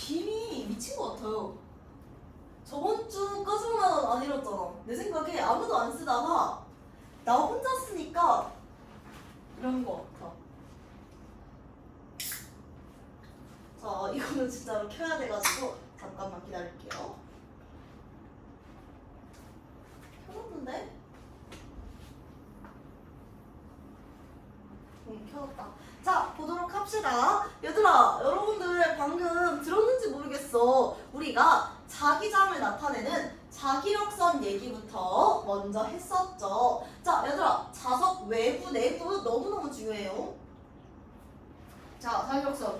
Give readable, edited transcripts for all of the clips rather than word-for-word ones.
빔이 미친 것 같아요. 저번 주까지만 안 이뤘잖아. 내 생각에 아무도 안 쓰다가 나 혼자 쓰니까 이런 것 같아. 자, 이거는 진짜로 켜야 돼가지고 잠깐만 기다릴게요. 켜놨는데? 켜놨다. 자, 보도록 합시다. 얘들아, 여러분들 방금 들었는지 모르겠어. 우리가 자기장을 나타내는 자기력선 얘기부터 먼저 했었죠. 자, 얘들아, 자석 외부, 내부 너무너무 중요해요. 자, 자기력선.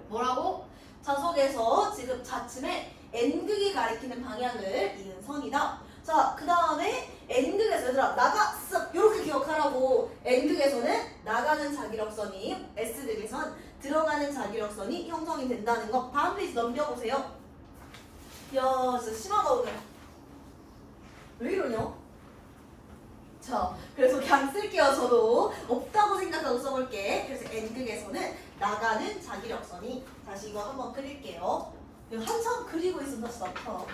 뭐라고? 자석에서 지금 좌측에 N극이 가리키는 방향을 이은 선이다. 자, 그 다음에 N극에서 얘들아 나가 쓱 이렇게 기억하라고. N극에서는 나가는 자기력선이 S극에선 들어가는 자기력선이 형성이 된다는 거. 다음 페이지 넘겨보세요. 야, 진짜 심하다 오늘. 왜 이러냐? 자, 그래서 그냥 쓸게요. 저도 없다고 생각하고 써볼게. 그래서 N극에서는 나가는 자기력선이, 다시 이거 한번 그릴게요. 이거 한참 그리고 있으면 다시 나타나.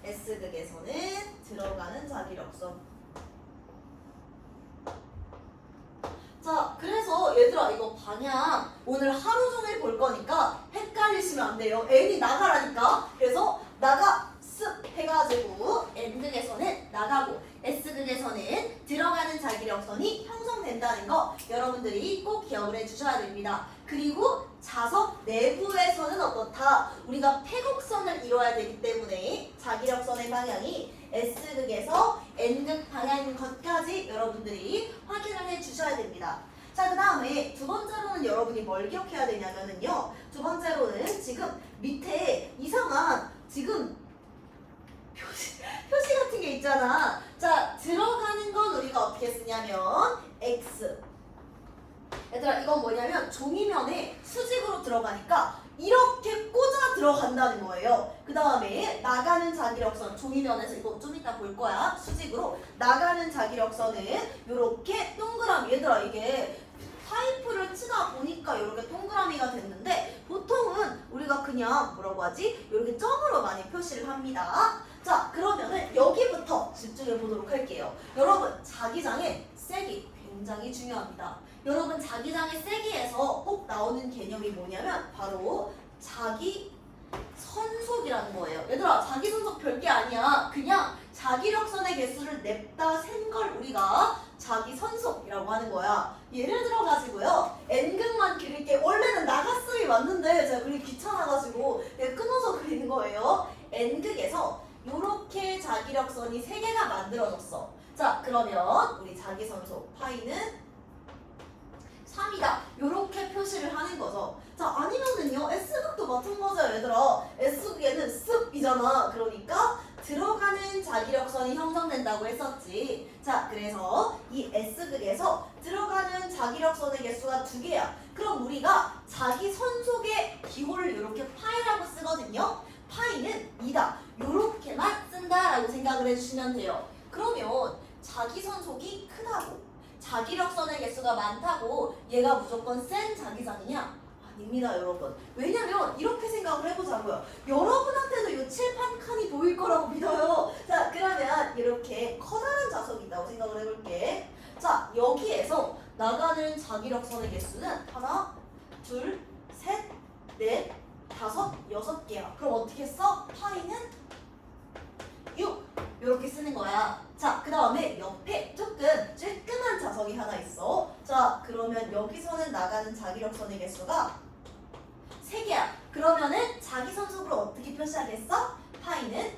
S극에서는 들어가는 자기력선. 자, 그래서 얘들아 이거 방향 오늘 하루 종일 볼 거니까 헷갈리시면 안 돼요. N이 나가라니까. 그래서 나가 쓱 해가지고 N극에서는 나가고 S극에서는 들어가는 자기력선이 형성된다는 거 여러분들이 꼭 기억을 해주셔야 됩니다. 그리고 자석 내부에서는 어떻다? 우리가 패곡선을 이뤄야 되기 때문에 자기력선의 방향이 S극에서 N극 방향인 것까지 여러분들이 확인을 해주셔야 됩니다. 자, 그 다음에 두 번째로는 여러분이 뭘 기억해야 되냐면요. 두 번째로는 지금 밑에 이상한 지금 표시 같은 게 있잖아. 자, 들어가는 건 우리가 어떻게 쓰냐면 X. 얘들아 이건 뭐냐면 종이면에 수직으로 들어가니까 이렇게 꽂아 들어간다는 거예요. 그 다음에 나가는 자기력선, 종이면에서 이거 좀 이따 볼 거야. 수직으로 나가는 자기력선은 이렇게 동그라미. 얘들아 이게 파이프를 치다 보니까 이렇게 동그라미가 됐는데 보통은 우리가 그냥 뭐라고 하지? 이렇게 점으로 많이 표시를 합니다. 자, 그러면은 여기부터 집중해 보도록 할게요. 여러분 자기장의 세기 굉장히 중요합니다. 여러분 자기장의 세기에서 꼭 나오는 개념이 뭐냐면 바로 자기 선속이라는 거예요. 얘들아 자기 선속 별게 아니야. 그냥 자기력선의 개수를 냅다 센 걸 우리가 자기 선속이라고 하는 거야. 예를 들어 가지고요. N극만 그릴 게 원래는 나갔음이 맞는데 제가 그리기 귀찮아가지고 내가 끊어서 그리는 거예요. N극에서 이렇게 자기력선이 3개가 만들어졌어. 자, 그러면 우리 자기선속 파이는 3이다. 이렇게 표시를 하는 거죠. 자, 아니면은요. S극도 마찬가지야 얘들아. S극에는 습이잖아. 그러니까 들어가는 자기력선이 형성된다고 했었지. 자, 그래서 이 S극에서 들어가는 자기력선의 개수가 2개야. 그럼 우리가 자기선속의 기호를 이렇게 파이라고 쓰거든요. 파이는 2다. 이렇게만 쓴다라고 생각을 해주시면 돼요. 그러면 자기선속이 크다고 자기력선의 개수가 많다고 얘가 무조건 센 자기장이냐? 아닙니다 여러분. 왜냐면 이렇게 생각을 해보자고요. 여러분한테도 이 칠판 칸이 보일 거라고 믿어요. 자, 그러면 이렇게 커다란 자석이 있다고 생각을 해볼게. 자, 여기에서 나가는 자기력선의 개수는 하나, 둘, 셋, 넷, 다섯, 6개야. 그럼 어떻게 써? 파이는 6 이렇게 쓰는 거야. 자, 그 다음에 옆에 조금 쬐끔한 자석이 하나 있어. 자, 그러면 여기서는 나가는 자기력선의 개수가 3개야. 그러면은 자기선속으로 어떻게 표시하겠어? 파이는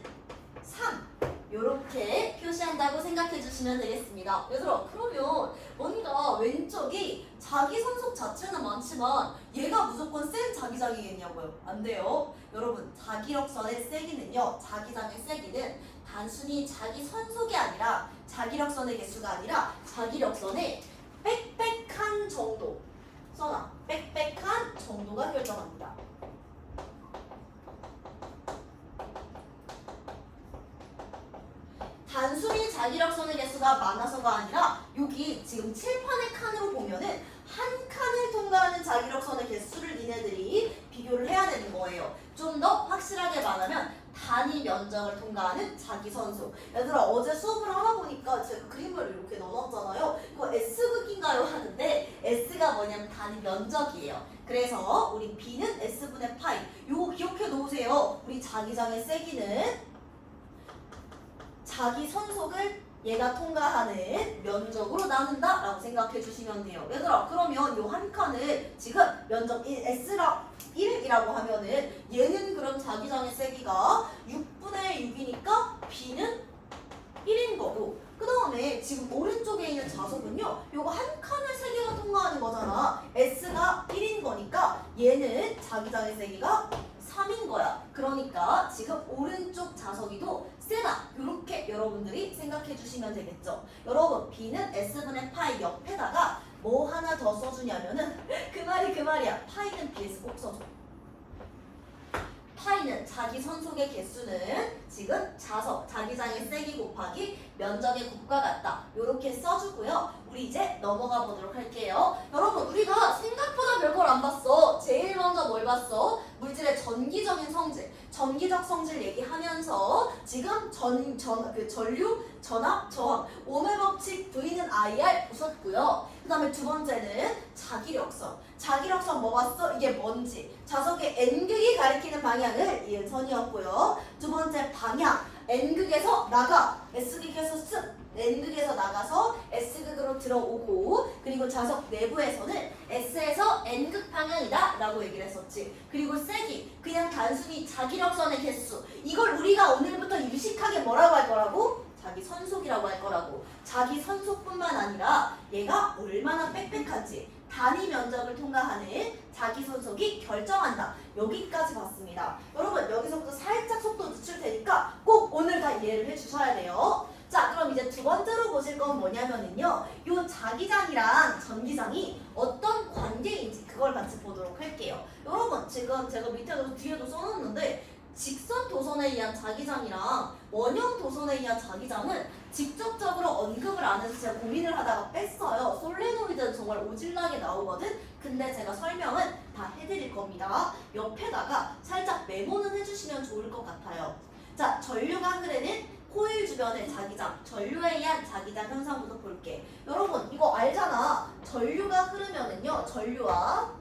3 이렇게 표시한다고 생각해 주시면 되겠습니다. 얘들아 그러면 뭔가 왼쪽이 자기선속 자체는 많지만 얘가 무조건 센 자기장이겠냐고요? 안 돼요. 여러분 자기력선의 세기는요. 자기장의 세기는 단순히 자기선속이 아니라 자기력선의 개수가 아니라 자기력선의 빽빽한 정도. 써놔. 빽빽한 정도가 결정합니다. 단순히 자기력선의 개수가 많아서가 아니라 여기 지금 칠판의 칸으로 보면은 한 칸을 통과하는 자기력선의 개수를 니네들이 비교를 해야 되는 거예요. 좀 더 확실하게 말하면 단위 면적을 통과하는 자기선소. 얘들아 어제 수업을 하다 보니까 제가 그림을 이렇게 넣어놨잖아요. 이거 S극인가요? 하는데 S가 뭐냐면 단위 면적이에요. 그래서 우리 B는 S분의 파이. 요거 기억해 놓으세요. 우리 자기장의 세기는 자기선속을 얘가 통과하는 면적으로 나눈다 라고 생각해 주시면 돼요. 얘들아 그러면 요 한 칸을 지금 면적 S라 1이라고 하면은 얘는 그럼 자기장의 세기가 6분의 6이니까 B는 1인 거고, 그 다음에 지금 오른쪽에 있는 자석은요 요거 한 칸을 세기가 통과하는 거잖아. S가 1인 거니까 얘는 자기장의 세기가 3인 거야. 그러니까 지금 오른쪽 자석이도 세다. 이렇게 여러분들이 생각해 주시면 되겠죠. 여러분 B는 S분의 파이 옆에다가 뭐 하나 더 써주냐면은 그 말이야. 파이는 B에서 꼭 써줘. 파이는 자기 선속의 개수는 지금 자석, 자기장의 세기 곱하기 면적의 곱과 같다. 이렇게 써주고요. 우리 이제 넘어가 보도록 할게요. 여러분 우리가 생각보다 별걸 안 봤어. 제일 먼저 뭘 봤어? 물질의 전기적인 성질, 전기적 성질 얘기하면서 지금 전류, 전압, 저항, 오메 법칙 V는 IR 보셨고요. 그 다음에 두 번째는 자기력선. 자기력선 뭐 봤어? 이게 뭔지. 자석의 N극이 가리키는 방향을 이은선이었고요. 두 번째 방향. N극에서 나가. S극에서 N극에서 나가서 S극으로 들어오고, 그리고 자석 내부에서는 S에서 N극 방향이다 라고 얘기를 했었지. 그리고 세기, 그냥 단순히 자기력선의 개수. 이걸 우리가 오늘부터 유식하게 뭐라고 할 거라고? 자기 선속이라고 할 거라고. 자기 선속뿐만 아니라 얘가 얼마나 빽빽한지 단위 면적을 통과하는 자기 선속이 결정한다. 여기까지 봤습니다. 여러분 여기서부터 살짝 속도 늦출 테니까 꼭 오늘 다 이해를 해주셔야 돼요. 자 그럼 이제 두 번째로 보실 건 뭐냐면은요, 요 자기장이랑 전기장이 어떤 관계인지 그걸 같이 보도록 할게요. 여러분 지금 제가 밑에도 뒤에도 써놨는데 직선 도선에 의한 자기장이랑 원형 도선에 의한 자기장은 직접적으로 언급을 안 해서 제가 고민을 하다가 뺐어요. 솔레노이드는 정말 오질나게 나오거든. 근데 제가 설명은 다 해드릴 겁니다. 옆에다가 살짝 메모는 해주시면 좋을 것 같아요. 자, 전류가 흐르는 코일 주변의 자기장, 전류에 의한 자기장 현상부터 볼게. 여러분 이거 알잖아. 전류가 흐르면은요, 전류와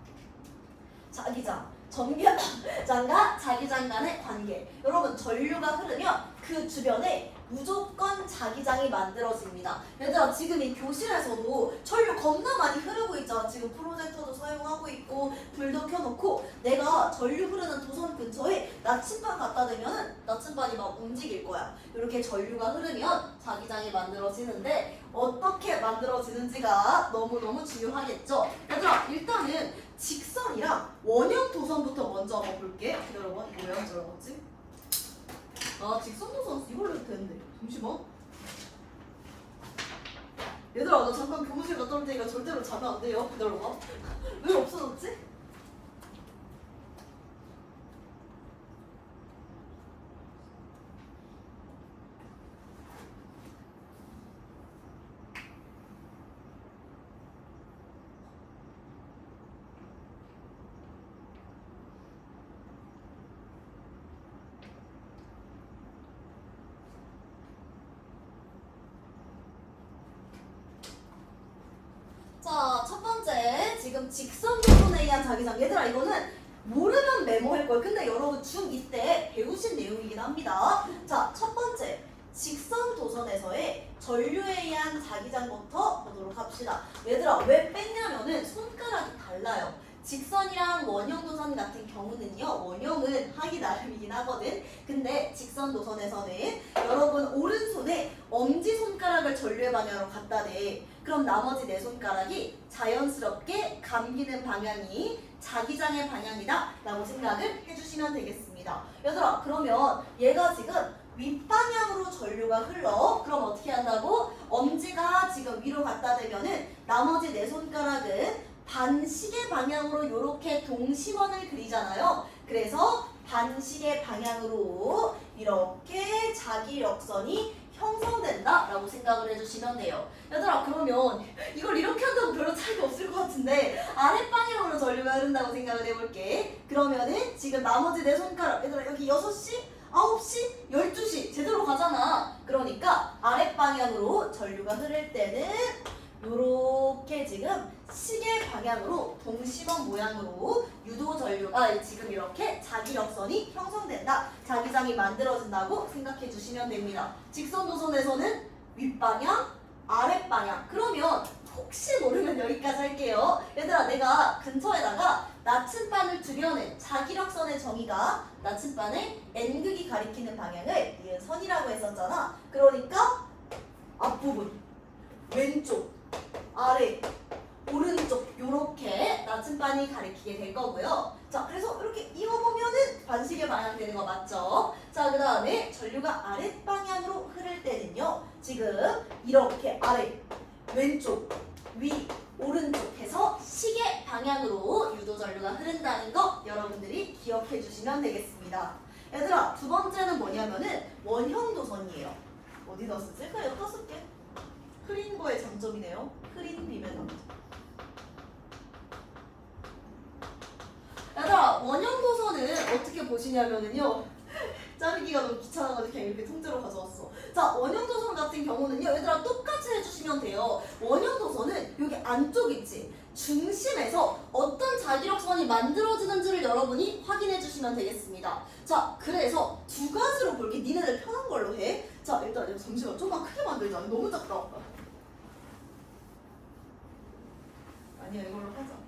자기장, 전기장과 자기장 간의 관계. 여러분 전류가 흐르면 그 주변에 무조건 자기장이 만들어집니다. 얘들아 지금 이 교실에서도 전류 겁나 많이 흐르고 있잖아. 지금 프로젝터도 사용하고 있고 불도 켜놓고, 내가 전류 흐르는 도선 근처에 나침반 갖다 대면은 나침반이 막 움직일 거야. 이렇게 전류가 흐르면 자기장이 만들어지는데 어떻게 만들어지는지가 너무너무 중요하겠죠. 얘들아 일단은 직선이랑 원형 도선부터 먼저 한번 볼게. 기다려봐. 이거 왜 안 들어갔지? 아 직선 도선 이걸로 해도 되는데. 잠시만. 얘들아 나 잠깐 교무실 갔다 올 테니까 절대로 자면 안 돼요. 기다려봐. 왜 없어졌지? 자, 첫 번째 지금 직선 도선에 의한 자기장. 얘들아 이거는 모르면 메모할 거예요. 근데 여러분 중2 때 배우신 내용이긴 합니다. 자, 첫 번째 직선 도선에서의 전류에 의한 자기장부터 보도록 합시다. 얘들아 왜 뺐냐면은 손가락이 달라요. 직선이랑 원형 도선 같은 경우는요, 원형은 하기 나름이긴 하거든. 근데 직선 도선에서는 여러분 오른손에 엄지손가락을 전류의 방향으로 갖다 대. 그럼 나머지 네 손가락이 자연스럽게 감기는 방향이 자기장의 방향이다 라고 생각을 해주시면 되겠습니다. 얘들아 그러면 얘가 지금 윗방향으로 전류가 흘러. 그럼 어떻게 한다고? 엄지가 지금 위로 갖다 대면은 나머지 네 손가락은 반시계 방향으로 이렇게 동심원을 그리잖아요. 그래서 반시계 방향으로 이렇게 자기력선이 형성된다 라고 생각을 해주시면 돼요. 얘들아 그러면 이걸 이렇게 한다고 별로 차이가 없을 것 같은데 아랫방향으로 전류가 흐른다고 생각을 해볼게. 그러면은 지금 나머지 내 손가락 얘들아 여기 6시, 9시, 12시 제대로 가잖아. 그러니까 아랫방향으로 전류가 흐를 때는 요렇게 지금 시계 방향으로 동심원 모양으로 유도 전류가 지금 이렇게 자기력선이 형성된다. 자기장이 만들어진다고 생각해 주시면 됩니다. 직선 노선에서는 윗방향, 아랫방향. 그러면 혹시 모르면 여기까지 할게요. 얘들아 내가 근처에다가 나침반을 두려낸 자기력선의 정의가 나침반의 N극이 가리키는 방향을 니은 선이라고 했었잖아. 그러니까 앞부분, 왼쪽, 아래, 오른쪽 요렇게 나침반이 가리키게 될 거고요. 자 그래서 이렇게 이어보면은 반시계 방향 되는 거 맞죠? 자 그 다음에 전류가 아랫방향으로 흐를 때는요 지금 이렇게 아래, 왼쪽, 위, 오른쪽 해서 시계 방향으로 유도 전류가 흐른다는 거 여러분들이 기억해 주시면 되겠습니다. 얘들아 두 번째는 뭐냐면은 원형 도선이에요. 어디다 쓰지? 그냥 여기다 쓸게. 흐린 거의 장점이네요. 흐린 빛의 장점. 얘들아 원형 도선은 어떻게 보시냐면은요 자르기가 너무 귀찮아가지고 그냥 이렇게 통째로 가져왔어. 자 원형 도선 같은 경우는요 얘들아 똑같이 해주시면 돼요. 원형 도선은 여기 안쪽 있지 중심에서 어떤 자기력선이 만들어지는지를 여러분이 확인해 주시면 되겠습니다. 자 그래서 두 가지로 볼게. 니네들 편한 걸로 해. 자 일단 잠시만 좀만 크게 만들자. 너무 작다. 아니야 이걸로 하자.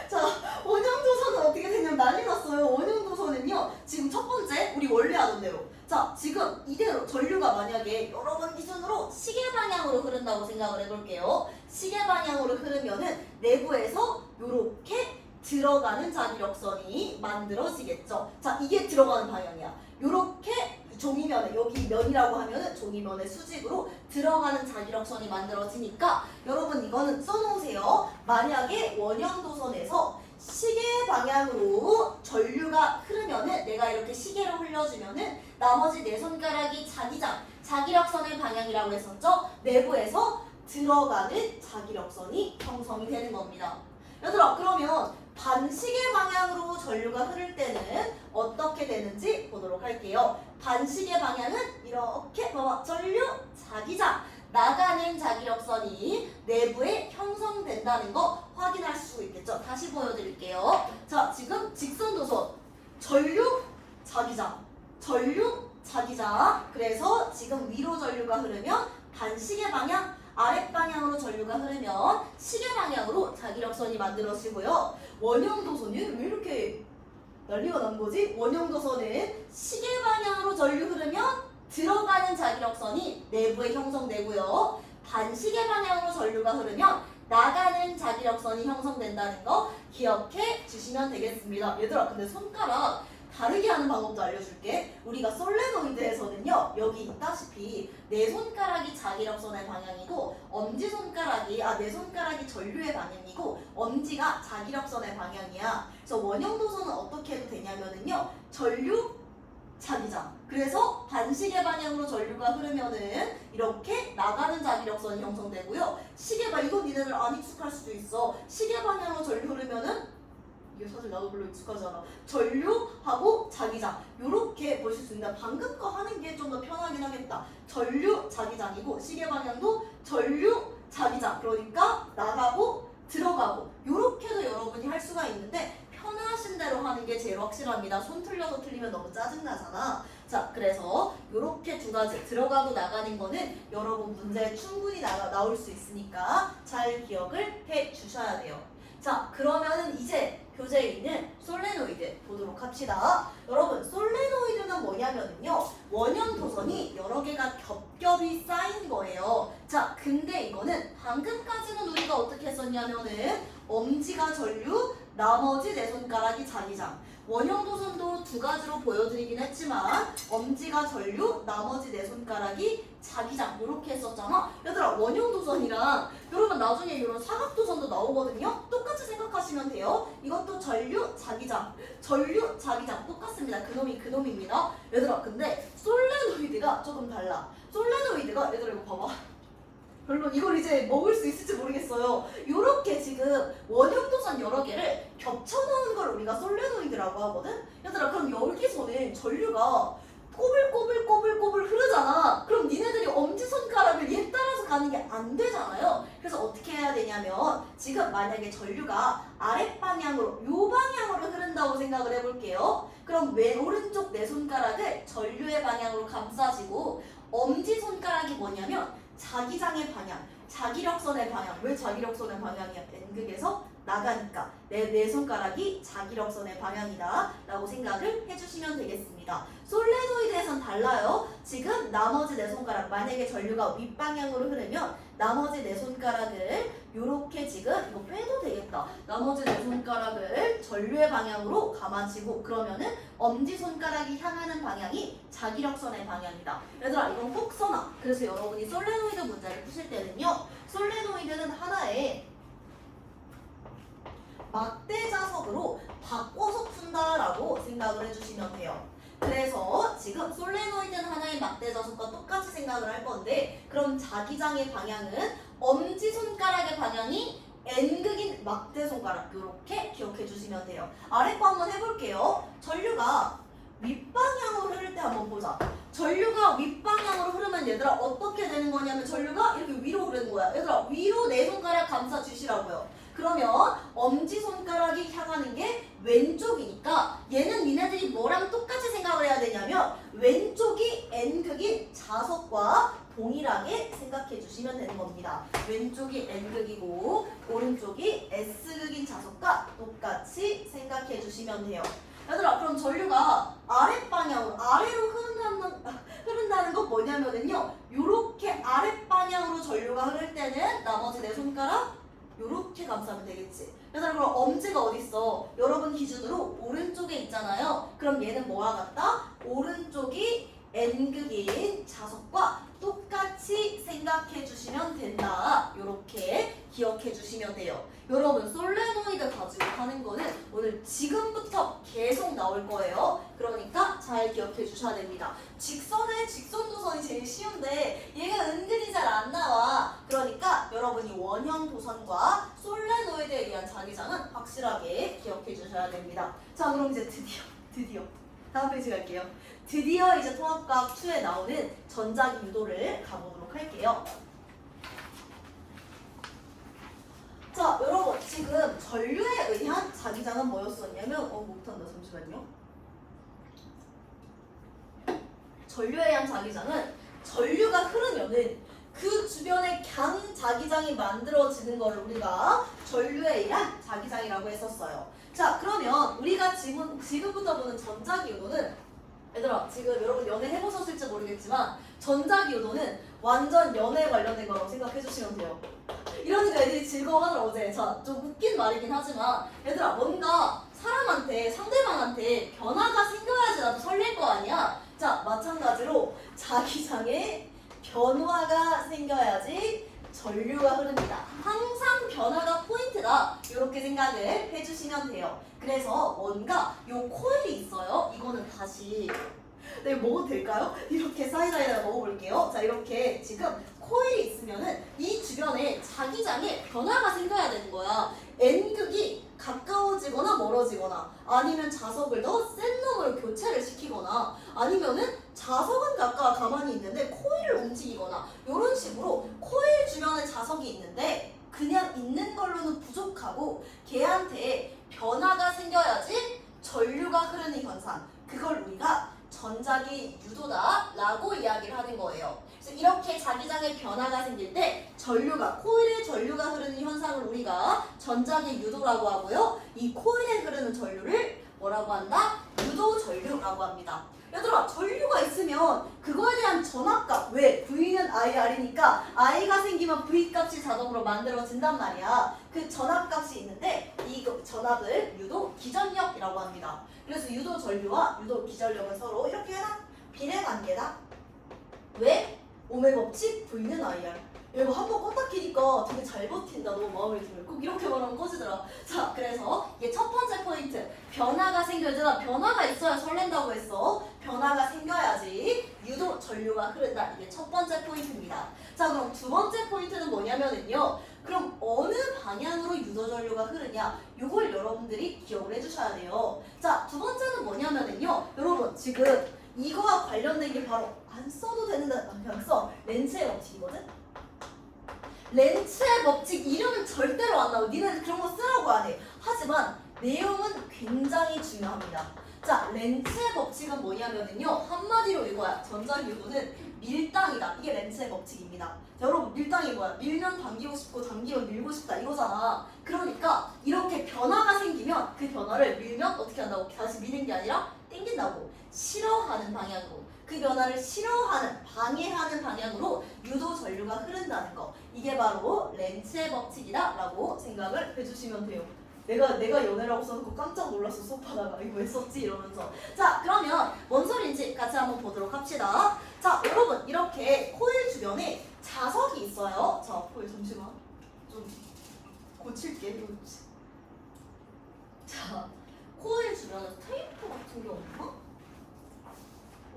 자 원형도선은 어떻게 되냐면 난리 났어요. 원형도선은요 지금 첫 번째 우리 원래 하던 대로 자 지금 이대로 전류가 만약에 여러분 기준으로 시계 방향으로 흐른다고 생각을 해볼게요. 시계 방향으로 흐르면은 내부에서 요렇게 들어가는 자기력선이 만들어지겠죠. 자 이게 들어가는 방향이야. 요렇게 종이면에 여기 면이라고 하면은 종이면의 수직으로 들어가는 자기력선이 만들어지니까 여러분 이거는 써놓으세요. 만약에 원형도선에서 시계 방향으로 전류가 흐르면은 내가 이렇게 시계로 흘려주면은 나머지 네 손가락이 자기장, 자기력선의 방향이라고 했었죠. 내부에서 들어가는 자기력선이 형성이 되는 겁니다. 얘들아 그러면 반시계 방향으로 전류가 흐를 때는 어떻게 되는지 보도록 할게요. 반시계 방향은 이렇게 봐봐. 전류, 자기장, 나가는 자기력선이 내부에 형성된다는 거 확인할 수 있겠죠. 다시 보여드릴게요. 자 지금 직선도선 전류, 자기장, 전류, 자기장. 그래서 지금 위로 전류가 흐르면 반시계 방향, 아랫방향으로 전류가 흐르면 시계 방향으로 자기력선이 만들어지고요. 원형도선은 왜 이렇게 난리가 난 거지? 원형도선은 시계 방향으로 전류 흐르면 들어가는 자기력선이 내부에 형성되고요. 반시계 방향으로 전류가 흐르면 나가는 자기력선이 형성된다는 거 기억해 주시면 되겠습니다. 얘들아 근데 손가락 다르게 하는 방법도 알려줄게. 우리가 솔레노이드에서는요 여기 있다시피 내 손가락이 자기력선의 방향이고 엄지손가락이 내 손가락이 전류의 방향이고 엄지가 자기력선의 방향이야. 그래서 원형도선은 어떻게 해도 되냐면은요 전류, 자기장. 그래서 반시계 방향으로 전류가 흐르면은 이렇게 나가는 자기력선이 형성되고요. 시계 방 이건 니네들 안 익숙할 수도 있어. 시계 방향으로 전류 흐르면은 이게 사실 나도 별로 익숙하지 않아. 전류하고 자기장 요렇게 보실 수 있는데 방금 거 하는 게 좀 더 편하긴 하겠다. 전류, 자기장이고 시계 방향도 전류, 자기장. 그러니까 나가고 들어가고 요렇게도 여러분이 할 수가 있는데 편하신 대로 하는 게 제일 확실합니다. 손 틀려서 틀리면 너무 짜증나잖아. 자 그래서 요렇게 두 가지 들어가고 나가는 거는 여러분 문제에 충분히 나올 수 있으니까 잘 기억을 해 주셔야 돼요. 자 그러면은 이제 교재에 있는 솔레노이드 보도록 합시다. 여러분 솔레노이드는 뭐냐면요 원형 도선이 여러 개가 겹겹이 쌓인 거예요. 자 근데 이거는 방금까지는 우리가 어떻게 했었냐면은 엄지가 전류, 나머지 네 손가락이 자기장. 원형 도선도 두 가지로 보여드리긴 했지만 엄지가 전류, 나머지 네 손가락이 자기장 이렇게 했었잖아. 얘들아 원형 도선이랑 여러분 나중에 이런 사각 도선도 나오거든요. 똑같이 생각하시면 돼요. 이것도 전류, 자기장, 전류, 자기장 똑같습니다. 그놈이 그놈입니다. 얘들아 근데 솔레노이드가 조금 달라. 솔레노이드가 얘들아 이거 봐봐. 별로 이걸 이제 먹을 수 있을지 모르겠어요. 요렇게 지금 원형도선 여러 개를 겹쳐놓은 걸 우리가 솔레노이드라고 하거든? 얘들아 그럼 여기서는 전류가 꼬불꼬불꼬불꼬불 흐르잖아. 그럼 니네들이 엄지손가락을 얘 따라서 가는 게 안 되잖아요. 그래서 어떻게 해야 되냐면 지금 만약에 전류가 아랫방향으로 요 방향으로 흐른다고 생각을 해볼게요. 그럼 오른쪽 내 손가락을 전류의 방향으로 감싸지고 엄지손가락이 뭐냐면 자기장의 방향, 자기력선의 방향. 왜 자기력선의 방향이야? N극에서 나가니까 내 손가락이 자기력선의 방향이다 라고 생각을 해주시면 되겠습니다. 솔레노이드에선 달라요. 지금 나머지 내 손가락, 만약에 전류가 윗방향으로 흐르면 나머지 내 손가락을 요렇게 지금 이거 빼도 되겠다. 나머지 내 손가락을 전류의 방향으로 감아지고 그러면은 엄지손가락이 향하는 방향이 자기력선의 방향이다. 얘들아 이건 꼭 써놔. 그래서 여러분이 솔레노이드 문제를 푸실 때는요, 솔레노이드는 하나의 막대 자석으로 바꿔서 푼다라고 생각을 해주시면 돼요. 그래서 지금 솔레노이드는 하나의 막대 자석과 똑같이 생각을 할 건데, 그럼 자기장의 방향은 엄지손가락의 방향이 N극인 막대 손가락, 이렇게 기억해 주시면 돼요. 아래 거 한번 해볼게요. 전류가 윗방향으로 흐를 때 한번 보자. 전류가 윗방향으로 흐르면 얘들아 어떻게 되는 거냐면 전류가 이렇게 위로 흐르는 거야. 얘들아 위로 내 손가락 감싸 주시라고요. 그러면 엄지손가락이 향하는 게 왼쪽이니까 얘는 니네들이 뭐랑 똑같이 생각을 해야 되냐면 왼쪽이 N극인 자석과 동일하게 생각해 주시면 되는 겁니다. 왼쪽이 N극이고 오른쪽이 S극인 자석과 똑같이 생각해 주시면 돼요. 얘들아 그럼 전류가 아랫방향으로 아래로 흐른다는 건 뭐냐면은요, 요렇게 아랫방향으로 전류가 흐를 때는 나머지 내 손가락 요렇게 감싸면 되겠지. 얘들아 그럼 엄지가 어딨어? 여러분 기준으로 오른쪽에 있잖아요. 그럼 얘는 뭐와 같다? 오른쪽이 N극인 자석과 똑같이 생각해 주시면 된다. 요렇게 기억해 주시면 돼요. 여러분 솔레노이드 가지고 하는 거는 오늘 지금부터 계속 나올 거예요. 그러니까 잘 기억해 주셔야 됩니다. 직선도선이 제일 쉬운데 얘가 은근히 잘 안 나와. 그러니까 여러분이 원형 도선과 솔레노이드에 의한 자기장은 확실하게 기억해 주셔야 됩니다. 자 그럼 이제 드디어 다음 페이지 갈게요. 드디어 이제 통합과학 2에 나오는 전자기 유도를 가보도록 할게요. 자 여러분 지금 전류에 의한 자기장은 뭐였었냐면 못한다 잠시만요. 전류에 의한 자기장은 전류가 흐르면은 그 주변에 강 자기장이 만들어지는 걸 우리가 전류에 의한 자기장이라고 했었어요. 자 그러면 우리가 지금부터 보는 전자기 유도는, 얘들아 지금 여러분 연애 해보셨을지 모르겠지만 전자기 유도는 완전 연애에 관련된 거라고 생각해 주시면 돼요. 이러니까 애들이 즐거워하더라 어제. 자 좀 웃긴 말이긴 하지만 얘들아 뭔가 사람한테 상대방한테 변화가 생겨야지 나도 설렐 거 아니야. 자 마찬가지로 자기장에 변화가 생겨야지 전류가 흐릅니다. 항상 변화가 포인트다. 이렇게 생각을 해주시면 돼요. 그래서 뭔가 요 코일이 있어요. 이거는 다시 내가 먹어도 될까요? 이렇게 사이다에다 먹어볼게요. 자 이렇게 지금 코일이 있으면은 이 주변에 자기장에 변화가 생겨야 되는 거야. N극이 가까워지거나 멀어지거나 아니면 자석을 더 센 놈으로 교체를 시키거나 아니면은 자석은 가만히 있는데 코일을 움직이거나 이런 식으로 코일 주변에 자석이 있는데 그냥 있는 걸로는 부족하고 걔한테 변화가 생겨야지 전류가 흐르는 현상, 그걸 우리가 전자기 유도다 라고 이야기를 하는 거예요. 그래서 이렇게 자기장에 변화가 생길 때 코일에 전류가 흐르는 현상을 우리가 전자기 유도라고 하고요. 이 코일에 흐르는 전류를 뭐라고 한다? 유도 전류라고 합니다. 얘들아 전류가 있으면 그거에 대한 전압값, 왜? V는 IR이니까 I가 생기면 V값이 자동으로 만들어진단 말이야. 그 전압값이 있는데 이 전압을 유도 기전력이라고 합니다. 그래서 유도 전류와 유도 기전력은 서로 이렇게 해라. 비례관계다. 왜? 오메 법칙 V는 IR. 이거 한번 껐다 키니까 되게 잘 버틴다. 너무 마음에 들어요. 꼭 이렇게 말하면 꺼지더라. 자, 그래서 이게 첫 번째 포인트. 변화가 생겨야 되나? 변화가 있어야 설렌다고 했어. 변화가 생겨야지 유도 전류가 흐른다. 이게 첫 번째 포인트입니다. 자, 그럼 두 번째 포인트는 뭐냐면은요. 그럼 어느 방향으로 유도 전류가 흐르냐? 요걸 여러분들이 기억을 해주셔야 돼요. 자, 두 번째는 뭐냐면은요. 여러분 지금 이거와 관련된 게 바로 안 써도 되는데 그냥 써. 렌츠의 법칙이거든? 렌츠의 법칙 이름은 절대로 안 나오고 니네들 그런 거 쓰라고 안 해. 하지만 내용은 굉장히 중요합니다. 자, 렌츠의 법칙은 뭐냐면은요. 한마디로 이거야. 전자유도는 밀당이다. 이게 렌츠의 법칙입니다. 자, 여러분 밀당이 뭐야? 밀면 당기고 싶고 당기면 밀고 싶다 이거잖아. 그러니까 이렇게 변화가 생기면 그 변화를 밀면 어떻게 한다고? 다시 미는 게 아니라 땡긴다고. 싫어하는 방향으로. 그 변화를 싫어하는, 방해하는 방향으로 유도 전류가 흐른다는 거. 이게 바로 렌츠의 법칙이다 라고 생각을 해주시면 돼요. 내가 연애라고 써놓고 깜짝 놀랐어. 수업하다가 이거 왜 썼지? 이러면서. 자, 그러면 뭔 소리인지 같이 한번 보도록 합시다. 자, 여러분 이렇게 코일 주변에 자석이 있어요. 자, 코일 잠시만 좀 고칠게. 자, 코일 주변에 테이프 같은 게 없나?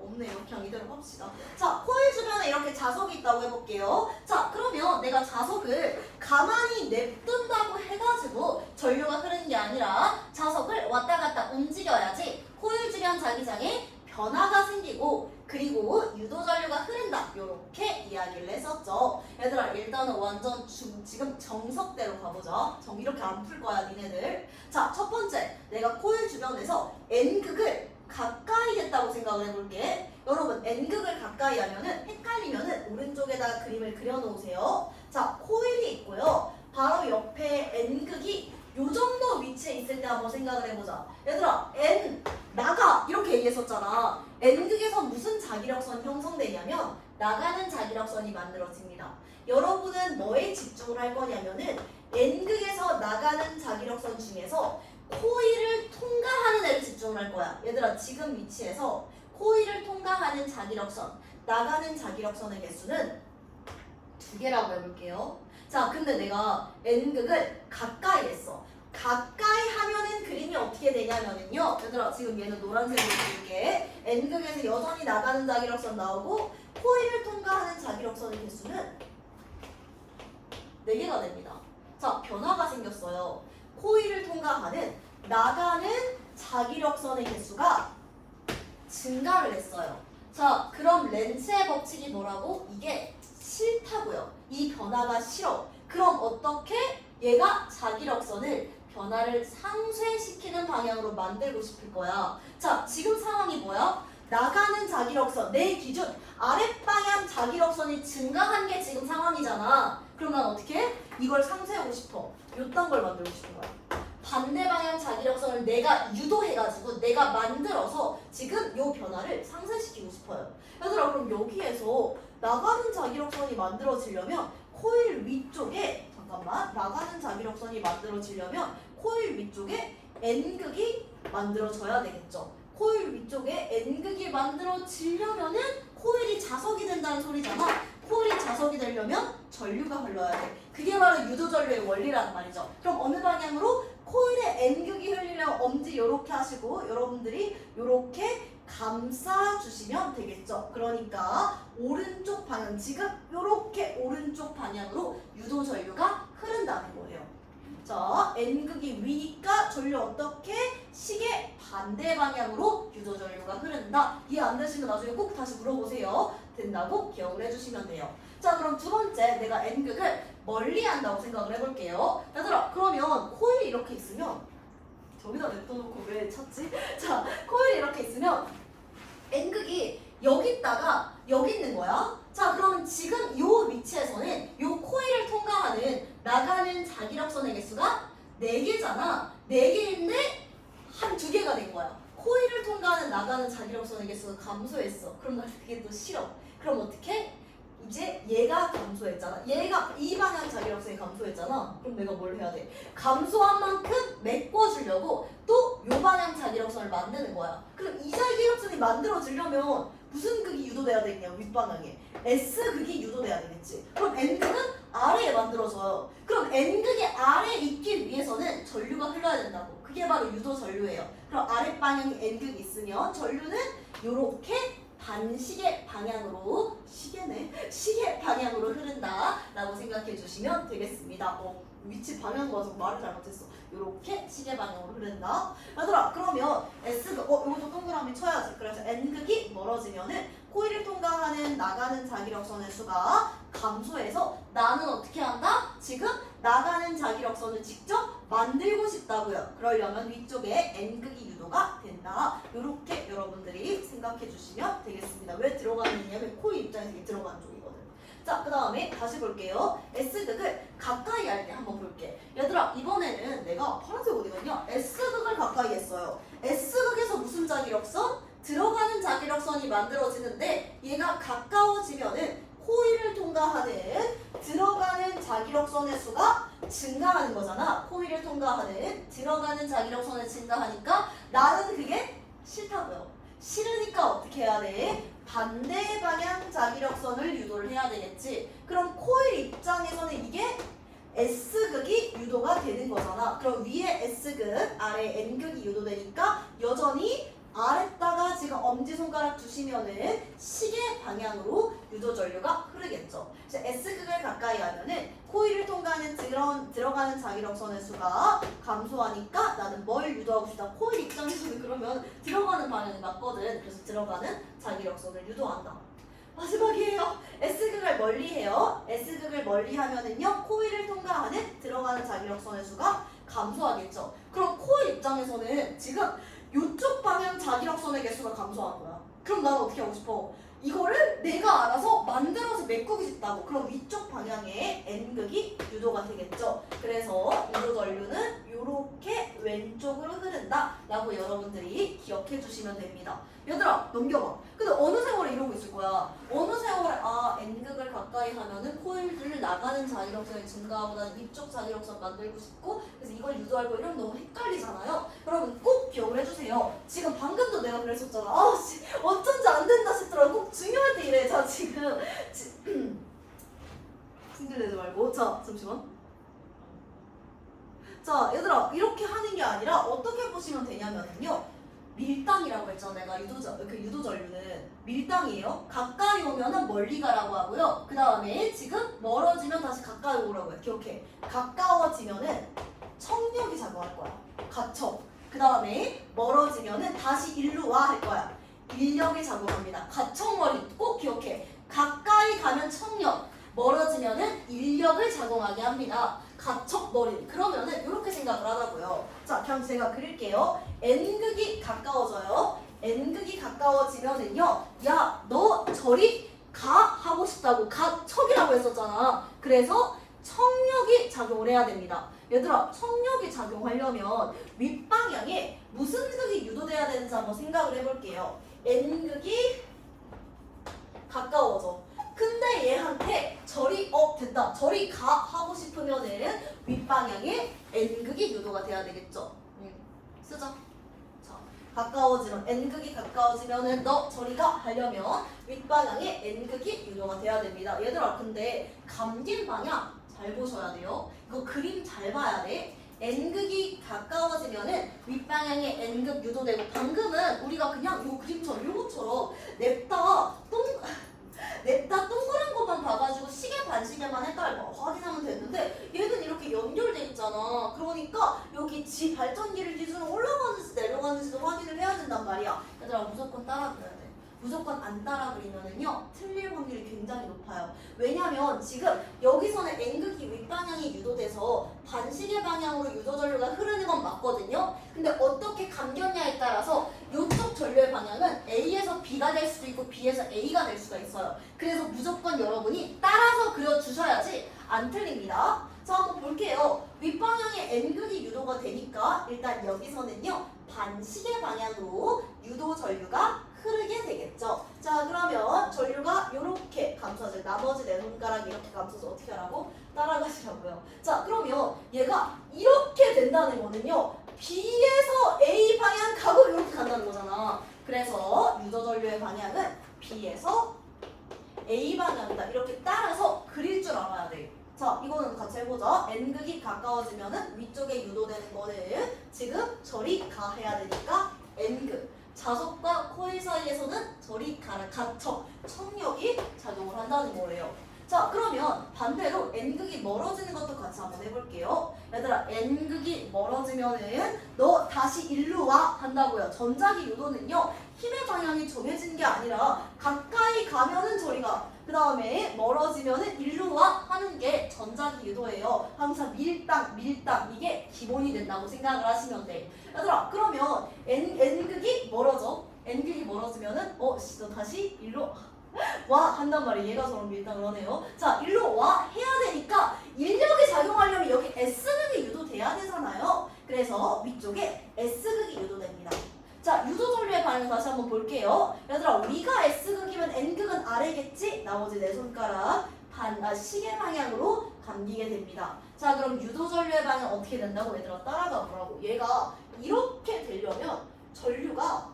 없네요. 그냥 이대로 합시다. 자, 코일 주변에 이렇게 자석이 있다고 해볼게요. 자, 그러면 내가 자석을 가만히 냅둔다고 해가지고 전류가 흐르는 게 아니라 자석을 왔다 갔다 움직여야지 코일 주변 자기장에 변화가 생기고 그리고 유도 전류가 흐른다. 요렇게 이야기를 했었죠. 얘들아, 일단은 완전 지금 정석대로 가보자. 이렇게 안 풀 거야, 니네들. 자, 첫 번째. 내가 코일 주변에서 N극을 가까이 했다고 생각을 해볼게. 여러분 N극을 가까이 하면은 헷갈리면은 오른쪽에다가 그림을 그려놓으세요. 자, 코일이 있고요. 바로 옆에 N극이 요 정도 위치에 있을 때 한번 생각을 해보자. 얘들아, N 나가 이렇게 얘기했었잖아. N극에서 무슨 자기력선이 형성되냐면 나가는 자기력선이 만들어집니다. 여러분은 뭐에 집중을 할 거냐면은 N극에서 나가는 자기력선 중에서 코일을 통과하는 애를 집중을 할 거야. 얘들아, 지금 위치에서 코일을 통과하는 자기력선, 나가는 자기력선의 개수는 2개라고 해볼게요. 자, 근데 내가 N극을 가까이 했어. 가까이 하면은 그림이 어떻게 되냐면요. 얘들아, 지금 얘는 노란색으로 그릴게. N극에서 여전히 나가는 자기력선 나오고 코일을 통과하는 자기력선의 개수는 4개가 됩니다. 자, 변화가 생겼어요. 코일을 통과하는 나가는 자기력선의 개수가 증가를 했어요. 자, 그럼 렌츠의 법칙이 뭐라고? 이게 싫다고요. 이 변화가 싫어. 그럼 어떻게? 얘가 자기력선을 변화를 상쇄시키는 방향으로 만들고 싶을 거야. 자, 지금 상황이 뭐야? 나가는 자기력선, 내 기준 아랫방향 자기력선이 증가한 게 지금 상황이잖아. 그럼 난 어떻게? 이걸 상쇄하고 싶어. 요딴 걸 만들고 싶은 거야. 반대 방향 자기력선을 내가 유도해가지고 내가 만들어서 지금 요 변화를 상쇄시키고 싶어요. 얘들아, 그럼 여기에서 나가는 자기력선이 만들어지려면 코일 위쪽에 나가는 자기력선이 만들어지려면 코일 위쪽에 N극이 만들어져야 되겠죠. 코일 위쪽에 N극이 만들어지려면은 코일이 자석이 된다는 소리잖아. 코일이 자석이 되려면 전류가 흘러야 돼. 그게 바로 유도전류의 원리란 말이죠. 그럼 어느 방향으로? 코일에 N극이 흘리려면 엄지 요렇게 하시고 여러분들이 요렇게 감싸주시면 되겠죠. 그러니까 오른쪽 방향, 지금 요렇게 오른쪽 방향으로 유도전류가 흐른다는 거예요. 자, N극이 위니까 전류 어떻게? 시계 반대 방향으로 유도전류가 흐른다. 이해 안 되시면 나중에 꼭 다시 물어보세요. 된다고 기억을 해주시면 돼요. 자, 그럼 두 번째, 내가 N극을 멀리 한다고 생각을 해볼게요. 얘들아, 그러면 코일이 이렇게 있으면 저기다 냅둬놓고 왜 찾지? 자, 코일이 이렇게 있으면 N극이 여기 있다가 여기 있는 거야. 자, 그러면 지금 요 위치에서는 요 코일을 통과하는 나가는 자기력선의 개수가 4개잖아. 4개인데 한 2개가 된 거야. 코일을 통과하는 나가는 자기력선의 개수가 감소했어. 그럼 나 그게 또 싫어. 그럼 어떻게? 이제 얘가 감소했잖아. 얘가 이 방향 자기력선이 감소했잖아. 그럼 내가 뭘 해야 돼? 감소한 만큼 메꿔주려고 또 요 방향 자기력선을 만드는 거야. 그럼 이 자기력선이 만들어지려면 무슨 극이 유도돼야 되겠냐? 윗방향에 S극이 유도돼야 되겠지. 그럼 N극은 아래에 만들어져요. 그럼 N극이 아래에 있기 위해서는 전류가 흘러야 된다고. 그게 바로 유도 전류예요. 그럼 아랫방향에 N극이 있으면 전류는 요렇게 반시계 방향으로 시계 방향으로 흐른다라고 생각해 주시면 되겠습니다. 위치 방향 봐서 말을 잘못했어. 이렇게 시계 방향으로 흐른다. 얘들아 그러면 S극 이것도 동그라미 쳐야지. 그래서 N극이 멀어지면은 코일을 통과하는 나가는 자기력선의 수가 감소해서 나는 어떻게 한다? 지금 나가는 자기력선을 직접 만들고 싶다고요. 그러려면 위쪽에 N극이 유도가 된다. 이렇게 여러분들이 생각해 주시면 되겠습니다. 왜 들어가는 이냐면 코일 입장에서 이게 들어가는 쪽이거든. 자, 그 다음에 다시 볼게요. S극을 가까이 할 때 한번 볼게. 얘들아, 이번에는 내가 파란색 어디 갔냐? S극을 가까이 했어요. S극에서 무슨 자기력선? 들어가는 자기력선이 만들어지는데 얘가 가까워지면은 코일을 통과하는 들어가는 자기력선의 수가 증가하는 거잖아. 코일을 통과하는 들어가는 자기력선을 증가하니까 나는 그게 싫다고요. 싫으니까 어떻게 해야 돼? 반대 방향 자기력선을 유도를 해야 되겠지. 그럼 코일 입장에서는 이게 S극이 유도가 되는 거잖아. 그럼 위에 S극, 아래 N극이 유도되니까 여전히 아래다가 지금 엄지손가락 두시면은 시계 방향으로 유도전류가 흐르겠죠. 그래서 S극을 가까이 하면은 코일을 통과하는 들어가는 자기력선의 수가 감소하니까 나는 뭘 유도하고 싶다? 코일 입장에서는 그러면 들어가는 방향이 맞거든. 그래서 들어가는 자기력선을 유도한다. 마지막이에요. S극을 멀리해요. S극을 멀리하면은요 코일을 통과하는 들어가는 자기력선의 수가 감소하겠죠. 그럼 코일 입장에서는 지금 이쪽 방향 자기력선의 개수가 감소하는 거야. 그럼 나는 어떻게 하고 싶어? 이거를 내가 알아서 만들어서 메꾸고 싶다고. 그럼 위쪽 방향에 N극이 유도가 되겠죠. 그래서 유도 전류는 이렇게 왼쪽으로 흐른다 라고 여러분들이 기억해 주시면 됩니다. 얘들아 넘겨봐. 근데 어느 세월에 이러고 있을 거야. 어느 세월에 N극을 가까이 하면은 코일들 나가는 자기력선이 증가하고 나는 위쪽 자기력선 만들고 싶고 그래서 이걸 유도할 거 이러면 너무 헷갈리잖아요. 여러분 꼭 기억을 해주세요. 지금 방금도 내가 그랬었잖아. 어쩐지 안 된다 싶더라고. 꼭 중요할 때 이래. 자 지금 싱글내지 말고. 자 잠시만. 자 얘들아 이렇게 하는 게 아니라 어떻게 보시면 되냐면요. 밀당이라고 했잖아. 내가 유도전류는 밀당이에요. 가까이 오면은 멀리 가라고 하고요. 그 다음에 지금 멀어지면 다시 가까이 오라고 해. 기억해. 가까워지면은 청력이 작용할 거야. 가청. 그 다음에 멀어지면은 다시 일로 와 할 거야. 인력이 작용합니다. 가청머리 꼭 기억해. 가까이 가면 청력, 멀어지면은 인력을 작용하게 합니다. 가척머리. 그러면은 이렇게 생각을 하라고요. 자, 그럼 제가 그릴게요. N극이 가까워져요. N극이 가까워지면은요. 야, 너 저리 가 하고 싶다고 가척이라고 했었잖아. 그래서 청력이 작용을 해야 됩니다. 얘들아, 청력이 작용하려면 윗방향에 무슨 극이 유도돼야 되는지 한번 생각을 해볼게요. N극이 가까워져. 근데 얘한테 저리 됐다. 저리 가 하고 싶으면은 윗방향에 N극이 유도가 돼야 되겠죠. 쓰자. 자, 가까워지면 N극이 가까워지면은 너 저리 가 하려면 윗방향에 N극이 유도가 돼야 됩니다. 얘들아 근데 감긴 방향 잘 보셔야 돼요. 이거 그림 잘 봐야 돼. N극이 가까워지면은 윗방향에 N극 유도되고 방금은 우리가 그냥 요 그림처럼 요것처럼 냅다 동그란 것만 봐가지고 시계 반시계만 확인하면 됐는데 얘는 이렇게 연결돼 있잖아. 그러니까 여기 지 발전기를 기준으로 올라가는지 내려가는지도 확인을 해야 된단 말이야. 얘들아 무조건 따라 그려야 돼. 무조건 안 따라 그리면은요 틀릴 확률이 굉장히 높아요. 왜냐면 지금 여기서는 N극이 윗방향이 유도돼서 반시계 방향으로 유도 전류가 흐르는 건 맞거든요. 근데 어떻게 감겼냐에 따라서 이쪽 전류의 방향은 A에서 B가 될 수도 있고 B에서 A가 될 수가 있어요. 그래서 무조건 여러분이 따라서 그려주셔야지 안 틀립니다. 자 한번 볼게요. 윗방향에 N극이 유도가 되니까 일단 여기서는요 반시계 방향으로 유도 전류가 흐르게 되겠죠. 자 그러면 전류가 이렇게 감싸져. 나머지 네 손가락이 이렇게 감싸서 어떻게 하라고? 따라가시라고요. 자 그러면 얘가 이렇게 된다는 거는요. B에서 A 방향 가고 이렇게 간다는 거잖아. 그래서 유도 전류의 방향은 B에서 A 방향이다. 이렇게 따라서 그릴 줄 알아야 돼. 자 이거는 같이 해보자. N극이 가까워지면은 위쪽에 유도되는 거는 지금 저리 가 해야 되니까 N극. 자석과 코일 사이에서는 저리 가라 가척 청력이 작용을 한다는 거예요. 자, 그러면 반대로 N극이 멀어지는 것도 같이 한번 해볼게요. 얘들아, N극이 멀어지면은 너 다시 일로 와 한다고요. 전자기 유도는요, 힘의 방향이 정해진 게 아니라 가까이 가면은 저리 가. 그 다음에 멀어지면은 일로 와 하는 게 전자기 유도예요. 항상 밀당 이게 기본이 된다고 생각을 하시면 돼. 얘들아, 그러면 N극이 멀어져. N극이 멀어지면은 너 다시 일로 와 한단 말이에요. 얘가 저런 밀당을 하네요. 자, 일로 와 해야 되니까 인력이 작용하려면 여기 S극이 유도돼야 되잖아요. 그래서 위쪽에 S극이 유도됩니다. 자, 유도 전류의 반응 다시 한번 볼게요. 얘들아, 우리가 S극이면 N극은 아래겠지? 나머지 네 손가락 시계 방향으로 감기게 됩니다. 자, 그럼 유도 전류의 반응 어떻게 된다고? 얘들아, 따라가 보라고. 얘가 이렇게 되려면 전류가